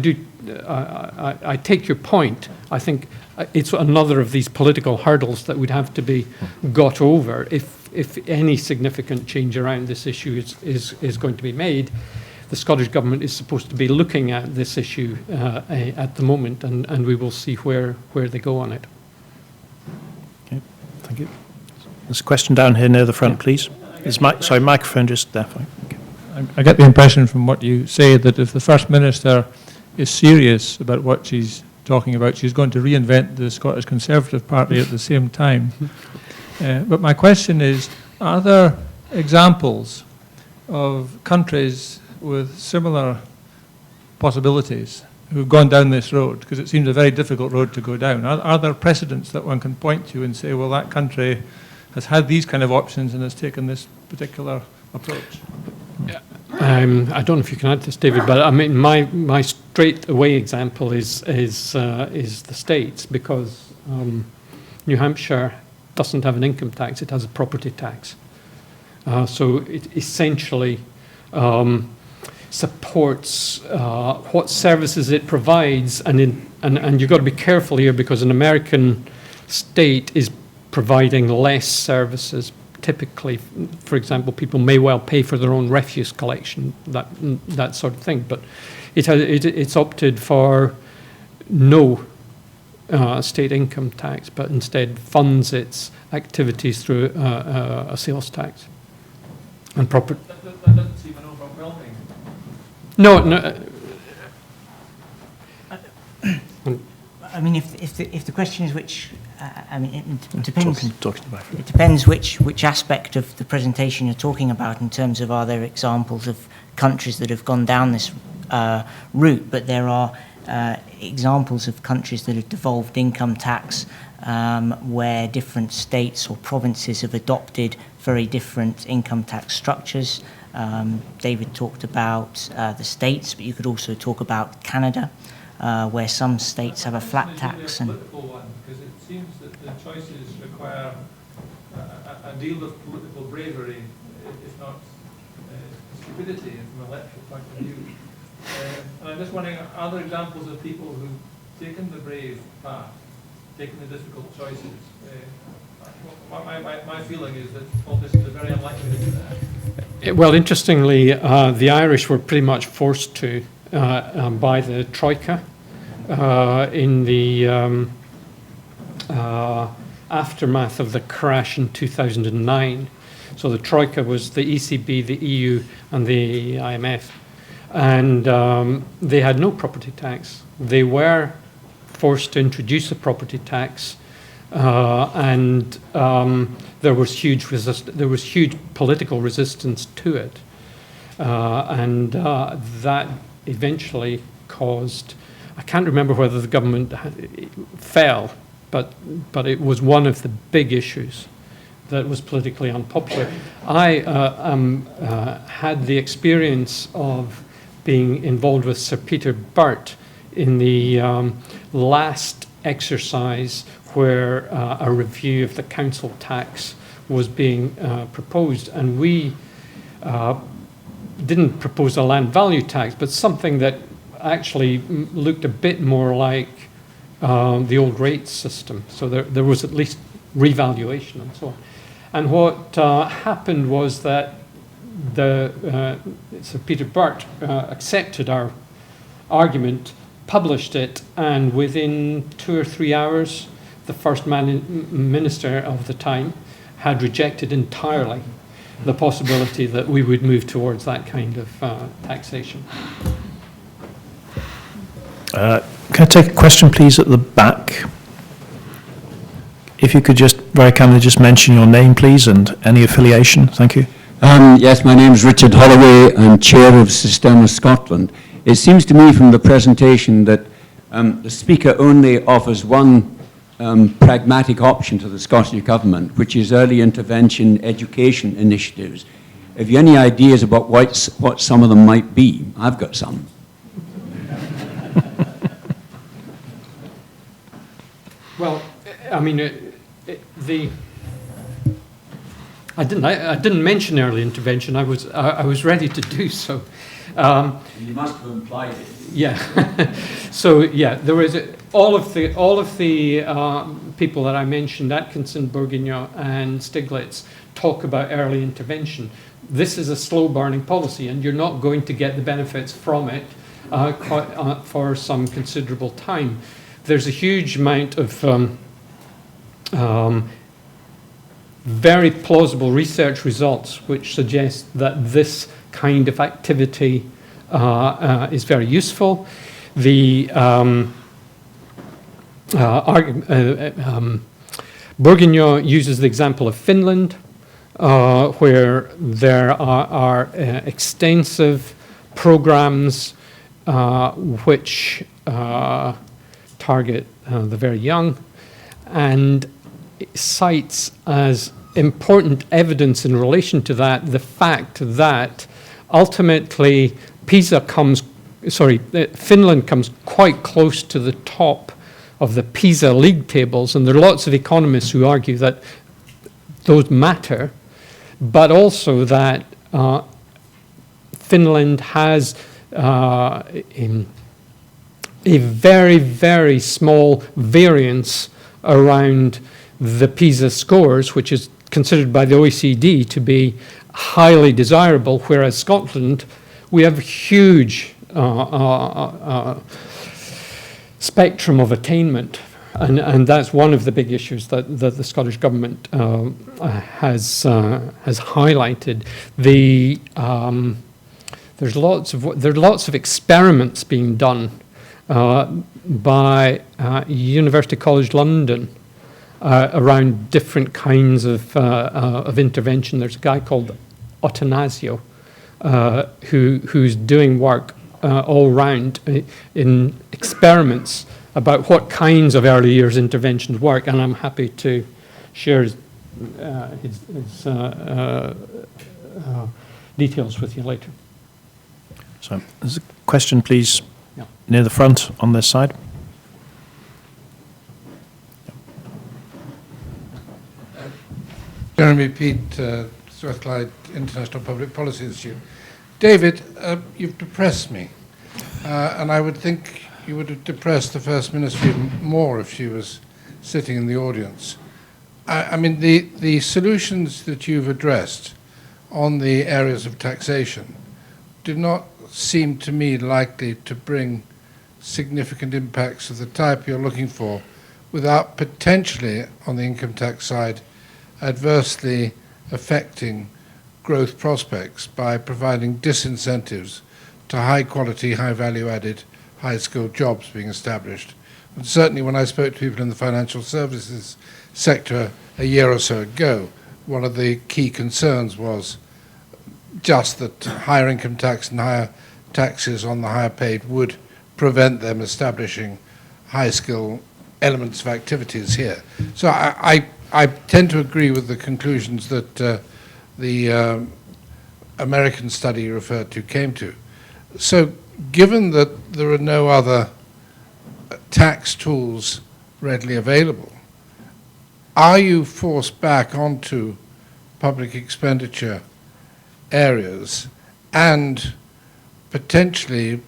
take your point. I think it's another of these political hurdles that would have to be got over if any significant change around this issue is going to be made. The Scottish Government is supposed to be looking at this issue at the moment, and we will see where they go on it. Okay, thank you. There's a question down here near the front, please. Microphone just there. Okay. I get the impression from what you say that if the First Minister is serious about what she's talking about, she's going to reinvent the Scottish Conservative Party at the same time. But my question is, are there examples of countries with similar possibilities who've gone down this road? Because it seems a very difficult road to go down. Are there precedents that one can point to and say, well, that country has had these kind of options and has taken this particular approach? I don't know if you can add this, David, but I mean, my straight away example is the States, because New Hampshire doesn't have an income tax; it has a property tax. So it essentially supports what services it provides, and you've got to be careful here because an American state is providing less services. Typically, for example, people may well pay for their own refuse collection, that sort of thing. But it's opted for no state income tax, but instead funds its activities through a sales tax and property. That doesn't seem an overwhelming. No. I mean, if the question is which, I mean, it depends. It Depends which aspect of the presentation you're talking about in terms of are there examples of countries that have gone down this route, but there are examples of countries that have devolved income tax where different states or provinces have adopted very different income tax structures. David talked about the States, but you could also talk about Canada, where some states have a flat tax. And political one, because it seems that the choices require a deal of political bravery, if not stupidity, from an electoral point of view. And I'm just wondering, are there examples of people who've taken the brave path, taken the difficult choices? My feeling is that politicians are very unlikely to do that. Well, interestingly, the Irish were pretty much forced to by the Troika in the aftermath of the crash in 2009. So the Troika was the ECB, the EU, and the IMF. And they had no property tax. They were forced to introduce a property tax, and there was huge political resistance to it, and that eventually caused, I can't remember whether the government fell but it was one of the big issues that was politically unpopular. I had the experience of being involved with Sir Peter Burt in the last exercise where a review of the council tax was being proposed, and we didn't propose a land value tax, but something that actually looked a bit more like the old rates system. So there was at least revaluation and so on. And what happened was that Sir Peter Burt accepted our argument, published it, and within 2 or 3 hours, the first minister of the time had rejected entirely the possibility that we would move towards that kind of taxation. Can I take a question, please, at the back? If you could just very kindly just mention your name, please, and any affiliation. Thank you. Yes, my name is Richard Holloway. I'm chair of Systema Scotland. It seems to me from the presentation that the speaker only offers one pragmatic option to the Scottish Government, which is early intervention education initiatives. Have you any ideas about what some of them might be? I've got some. Well, I mean, I didn't mention early intervention. I was ready to do so. You must have implied it. Yeah. So yeah, there is all of the people that I mentioned, Atkinson, Bourguignon, and Stiglitz, talk about early intervention. This is a slow-burning policy, and you're not going to get the benefits from it for some considerable time. There's a huge amount of very plausible research results which suggest that this kind of activity is very useful. The Bourguignon uses the example of Finland, where there are extensive programs which target the very young, and cites as important evidence in relation to that the fact that ultimately Finland comes quite close to the top of the PISA league tables, and there are lots of economists who argue that those matter, but also that Finland has a very, very small variance around the PISA scores, which is considered by the OECD to be highly desirable, whereas Scotland, we have a huge spectrum of attainment. And that's one of the big issues that the Scottish Government has highlighted. There's lots of experiments being done by University College London around different kinds of intervention. There's a guy called Ottanasio who's doing work all round in experiments about what kinds of early years interventions work, and I'm happy to share his details with you later. So there's a question, please, Yeah. near the front on this side. Jeremy Peat, Strathclyde International Public Policy Institute. David, you've depressed me, and I would think you would have depressed the First Minister more if she was sitting in the audience. I mean, the solutions that you've addressed on the areas of taxation do not seem to me likely to bring significant impacts of the type you're looking for without potentially, on the income tax side, adversely affecting growth prospects by providing disincentives to high quality, high value added, high skilled jobs being established. And certainly when I spoke to people in the financial services sector a year or so ago, one of the key concerns was just that higher income tax and higher taxes on the higher paid would prevent them establishing high skill elements of activities here. So I tend to agree with the conclusions that the American study you referred to came to. So given that there are no other tax tools readily available, are you forced back onto public expenditure areas and potentially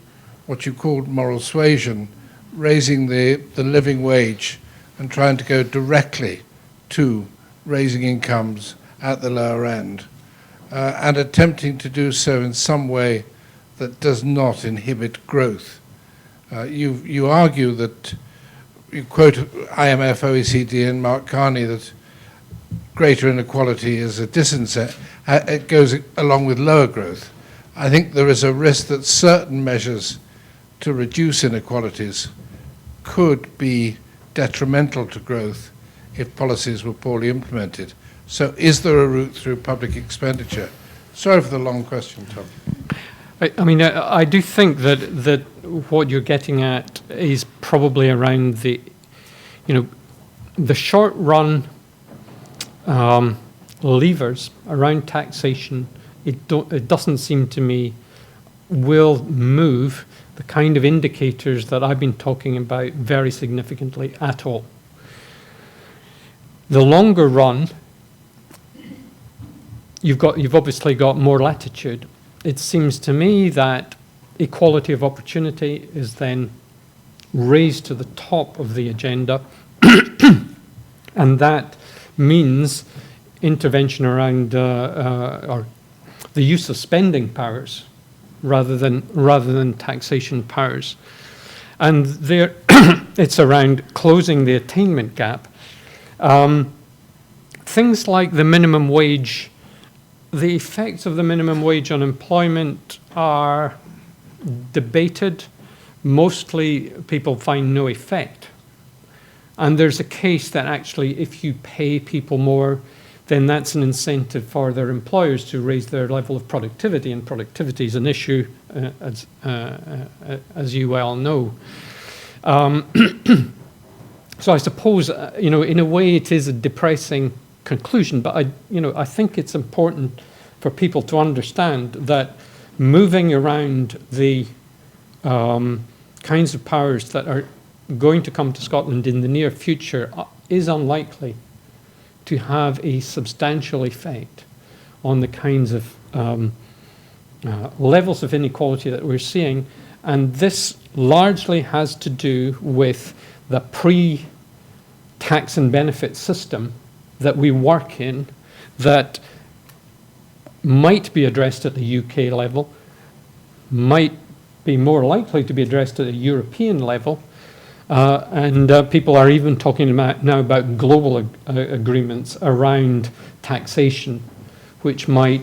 what you called moral suasion, raising the living wage and trying to go directly to raising incomes at the lower end, and attempting to do so in some way that does not inhibit growth? You argue that, you quote IMF, OECD, and Mark Carney, that greater inequality is a disincentive. It goes along with lower growth. I think there is a risk that certain measures to reduce inequalities could be detrimental to growth if policies were poorly implemented. So is there a route through public expenditure? Sorry for the long question, Tom. I mean, I do think that what you're getting at is probably around the, the short run levers around taxation. It doesn't seem to me will move the kind of indicators that I've been talking about very significantly at all. The longer run, you've obviously got more latitude. It seems to me that equality of opportunity is then raised to the top of the agenda, and that means intervention around or the use of spending powers rather than taxation powers. And there, it's around closing the attainment gap. Things like the minimum wage, the effects of the minimum wage on employment are debated. Mostly people find no effect. And there's a case that actually if you pay people more, then that's an incentive for their employers to raise their level of productivity, and productivity is an issue, as you well know. So I suppose, in a way it is a depressing conclusion, but I think it's important for people to understand that moving around the kinds of powers that are going to come to Scotland in the near future is unlikely to have a substantial effect on the kinds of levels of inequality that we're seeing. And this largely has to do with the pre-tax and benefit system that we work in that might be addressed at the UK level, might be more likely to be addressed at a European level, and people are even talking now about global agreements around taxation, which might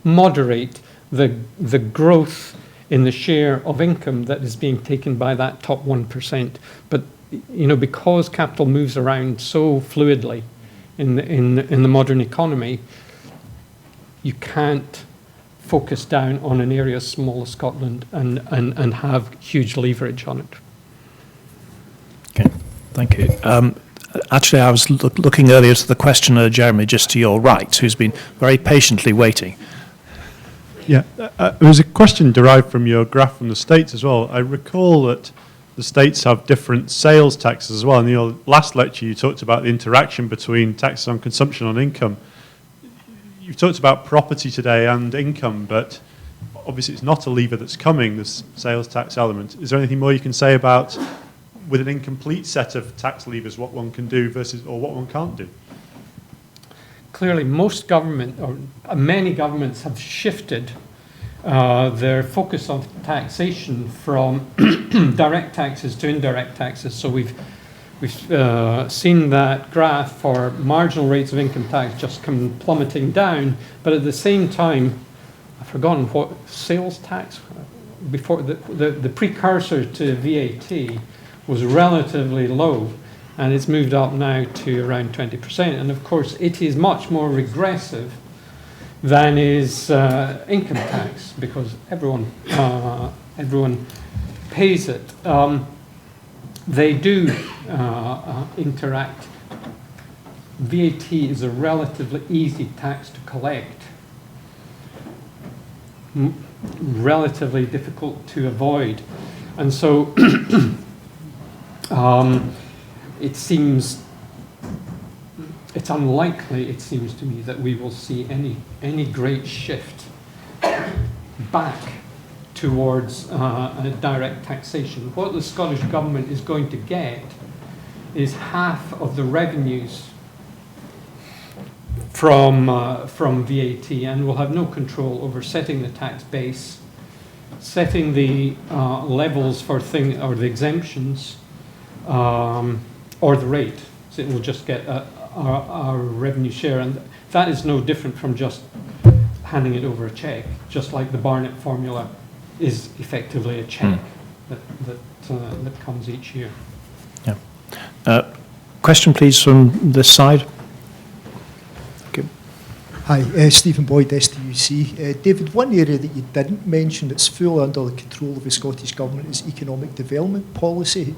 moderate the growth in the share of income that is being taken by that top 1%. But because capital moves around so fluidly in the modern economy, you can't focus down on an area as small as Scotland and have huge leverage on it. Okay, thank you. Actually, I was looking earlier to the questioner, Jeremy, just to your right, who's been very patiently waiting. Yeah, there was a question derived from your graph from the States as well. I recall that the States have different sales taxes as well. In your last lecture, you talked about the interaction between taxes on consumption and income. You've talked about property today and income, but obviously it's not a lever that's coming, this sales tax element. Is there anything more you can say about, with an incomplete set of tax levers, what one can do versus, or what one can't do? Clearly, most government, or many governments, have shifted their focus on taxation from direct taxes to indirect taxes. So we've seen that graph for marginal rates of income tax just come plummeting down, but at the same time, I've forgotten what sales tax before the precursor to VAT was relatively low, and it's moved up now to around 20%. And of course, it is much more regressive than is income tax, because everyone pays it. they do interact. VAT is a relatively easy tax to collect, relatively difficult to avoid. And so it seems, it's unlikely, it seems to me, that we will see any great shift back towards a direct taxation. What the Scottish Government is going to get is half of the revenues from VAT, and will have no control over setting the tax base, setting the levels for or the exemptions, or the rate. So it will just get our revenue share, and that is no different from just handing it over a cheque, just like the Barnett formula is effectively a cheque that comes each year. Yeah. Question, please, from this side. Hi, Stephen Boyd, STUC. David, one area that you didn't mention that's fully under the control of the Scottish Government is economic development policy.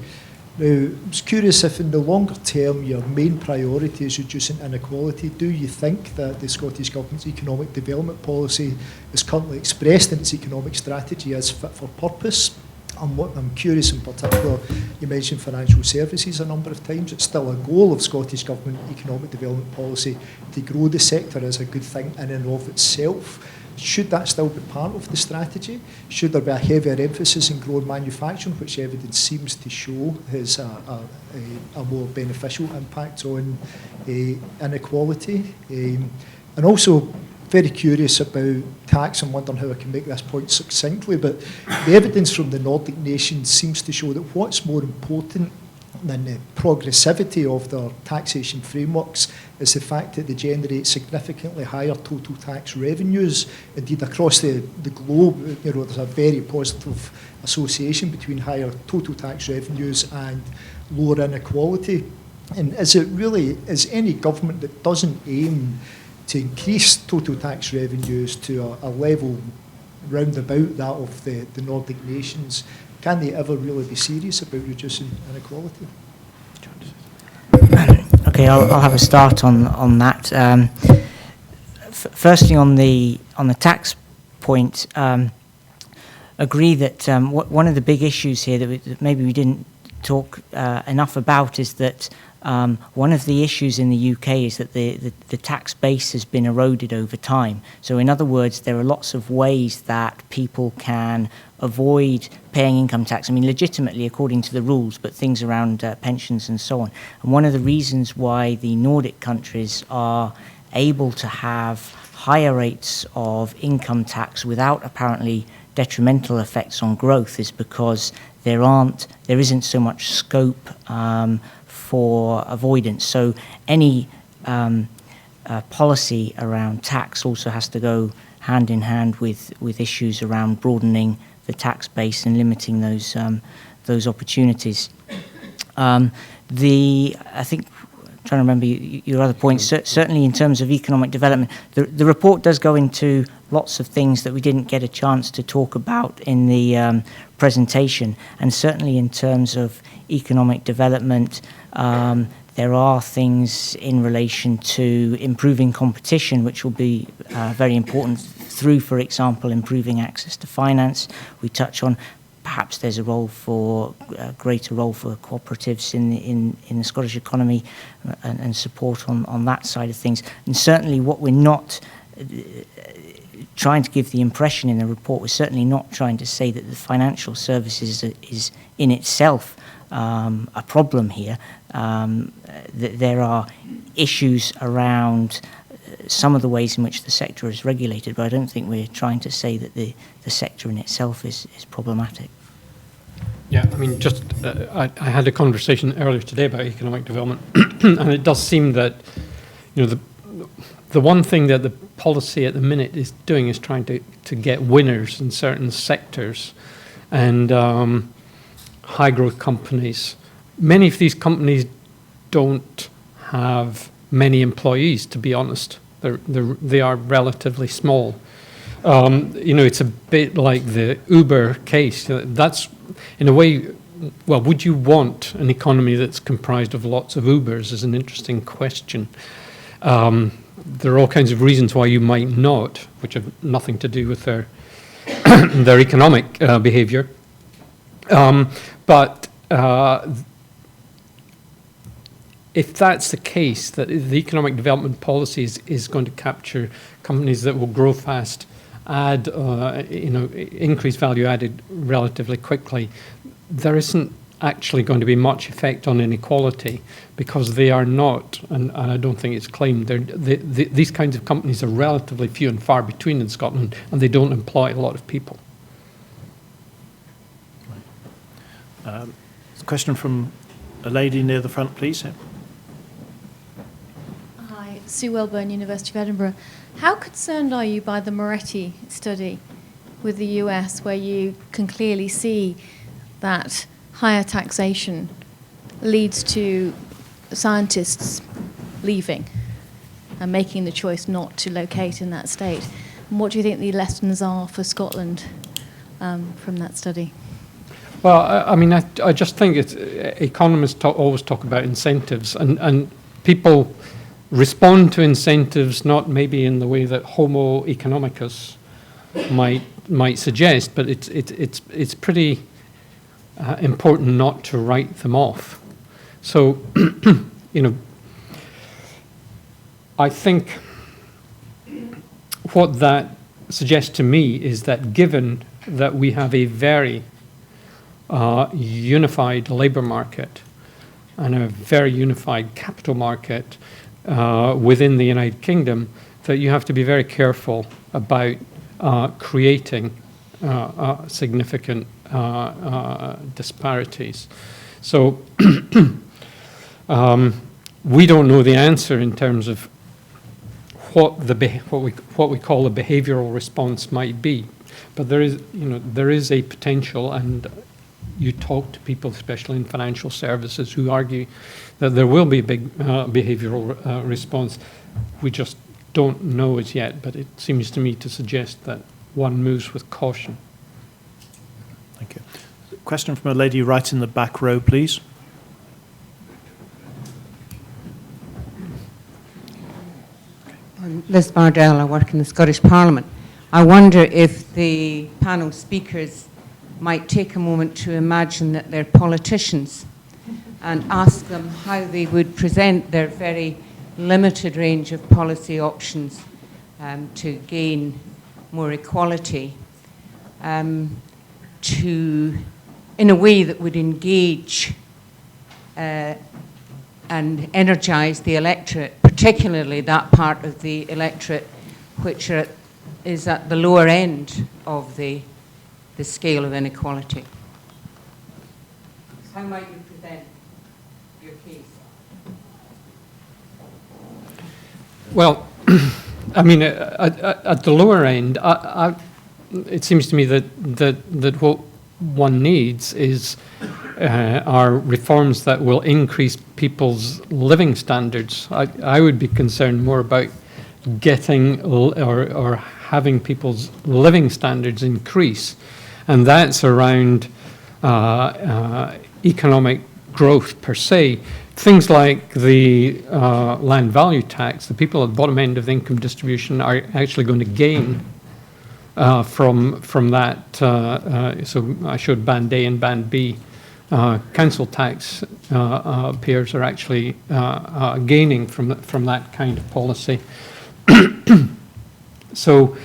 Now, I was curious if in the longer term your main priority is reducing inequality. Do you think that the Scottish Government's economic development policy is currently expressed in its economic strategy as fit for purpose? And what I'm curious in particular, you mentioned financial services a number of times. It's still a goal of Scottish Government economic development policy to grow the sector as a good thing in and of itself. Should that still be part of the strategy? Should there be a heavier emphasis in growing manufacturing, which evidence seems to show has a more beneficial impact on inequality? And also, very curious about tax and wondering how I can make this point succinctly, but the evidence from the Nordic nations seems to show that what's more important than the progressivity of their taxation frameworks is the fact that they generate significantly higher total tax revenues. Indeed, across the globe, there's a very positive association between higher total tax revenues and lower inequality. And is any government that doesn't aim to increase total tax revenues to a level round about that of the Nordic nations, can they ever really be serious about reducing inequality? Okay, I'll have a start on that. Firstly, on the tax point, agree that one of the big issues here that maybe we didn't talk enough about is that one of the issues in the UK is that the tax base has been eroded over time. So in other words, there are lots of ways that people can avoid paying income tax, I mean legitimately according to the rules, but things around pensions and so on. And one of the reasons why the Nordic countries are able to have higher rates of income tax without apparently detrimental effects on growth is because there isn't so much scope for avoidance. So any policy around tax also has to go hand in hand with issues around broadening the tax base and limiting those opportunities. I think, trying to remember your other points, certainly in terms of economic development, the report does go into lots of things that we didn't get a chance to talk about in the presentation, and certainly in terms of economic development, there are things in relation to improving competition, which will be very important through, for example, improving access to finance. We touch on perhaps there's a greater role for cooperatives in the Scottish economy and support on that side of things. And certainly what we're not trying to give the impression in the report, we're certainly not trying to say that the financial services is in itself a problem here. There are issues around some of the ways in which the sector is regulated, but I don't think we're trying to say that the sector in itself is problematic. Yeah, I mean, just I had a conversation earlier today about economic development, and it does seem that the one thing that the policy at the minute is doing is trying to get winners in certain sectors, and high growth companies. Many of these companies don't have many employees, to be honest. They are relatively small. It's a bit like the Uber case. That's, in a way, well, would you want an economy that's comprised of lots of Ubers is an interesting question. There are all kinds of reasons why you might not, which have nothing to do with their their economic behavior. But if that's the case, that the economic development policy is going to capture companies that will grow fast, add, increase value added relatively quickly, there isn't actually going to be much effect on inequality because they are not, and I don't think it's claimed, these kinds of companies are relatively few and far between in Scotland, and they don't employ a lot of people. A question from a lady near the front, please. Yeah. Hi, Sue Welburn, University of Edinburgh. How concerned are you by the Moretti study with the US, where you can clearly see that higher taxation leads to scientists leaving and making the choice not to locate in that state? And what do you think the lessons are for Scotland from that study? Well, I just think economists always talk about incentives, and people respond to incentives not maybe in the way that Homo economicus might suggest, but it's pretty important not to write them off. So, I think what that suggests to me is that given that we have a very unified labour market and a very unified capital market within the United Kingdom, that you have to be very careful about creating significant disparities. So we don't know the answer in terms of what we call a behavioural response might be, but there is a potential, and you talk to people, especially in financial services, who argue that there will be a big behavioural response. We just don't know as yet, but it seems to me to suggest that one moves with caution. Thank you. Question from a lady right in the back row, please. I'm Liz Bardell. I work in the Scottish Parliament. I wonder if the panel speakers might take a moment to imagine that they're politicians and ask them how they would present their very limited range of policy options to gain more equality in a way that would engage and energise the electorate, particularly that part of the electorate which is at the lower end of the scale of inequality. How might you present your case? Well, I mean, at the lower end, it seems to me that what one needs are reforms that will increase people's living standards. I would be concerned more about getting or having people's living standards increase, and that's around economic growth per se. Things like the land value tax, the people at the bottom end of the income distribution are actually going to gain from that. So I showed Band A and Band B. Council tax payers are actually gaining from that kind of policy. So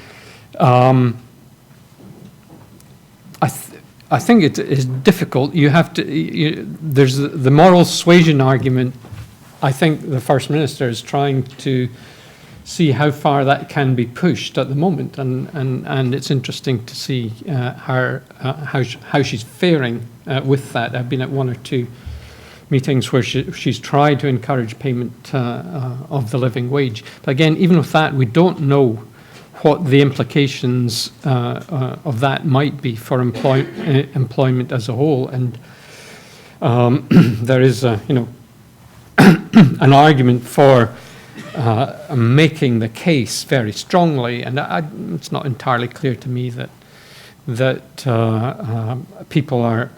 I think it is difficult. You have to. There's the moral suasion argument. I think the First Minister is trying to see how far that can be pushed at the moment, and it's interesting to see how she's faring with that. I've been at one or two meetings where she's tried to encourage payment of the living wage. But again, even with that, we don't know what the implications of that might be for employment as a whole. And there is an argument for making the case very strongly, and it's not entirely clear to me that people are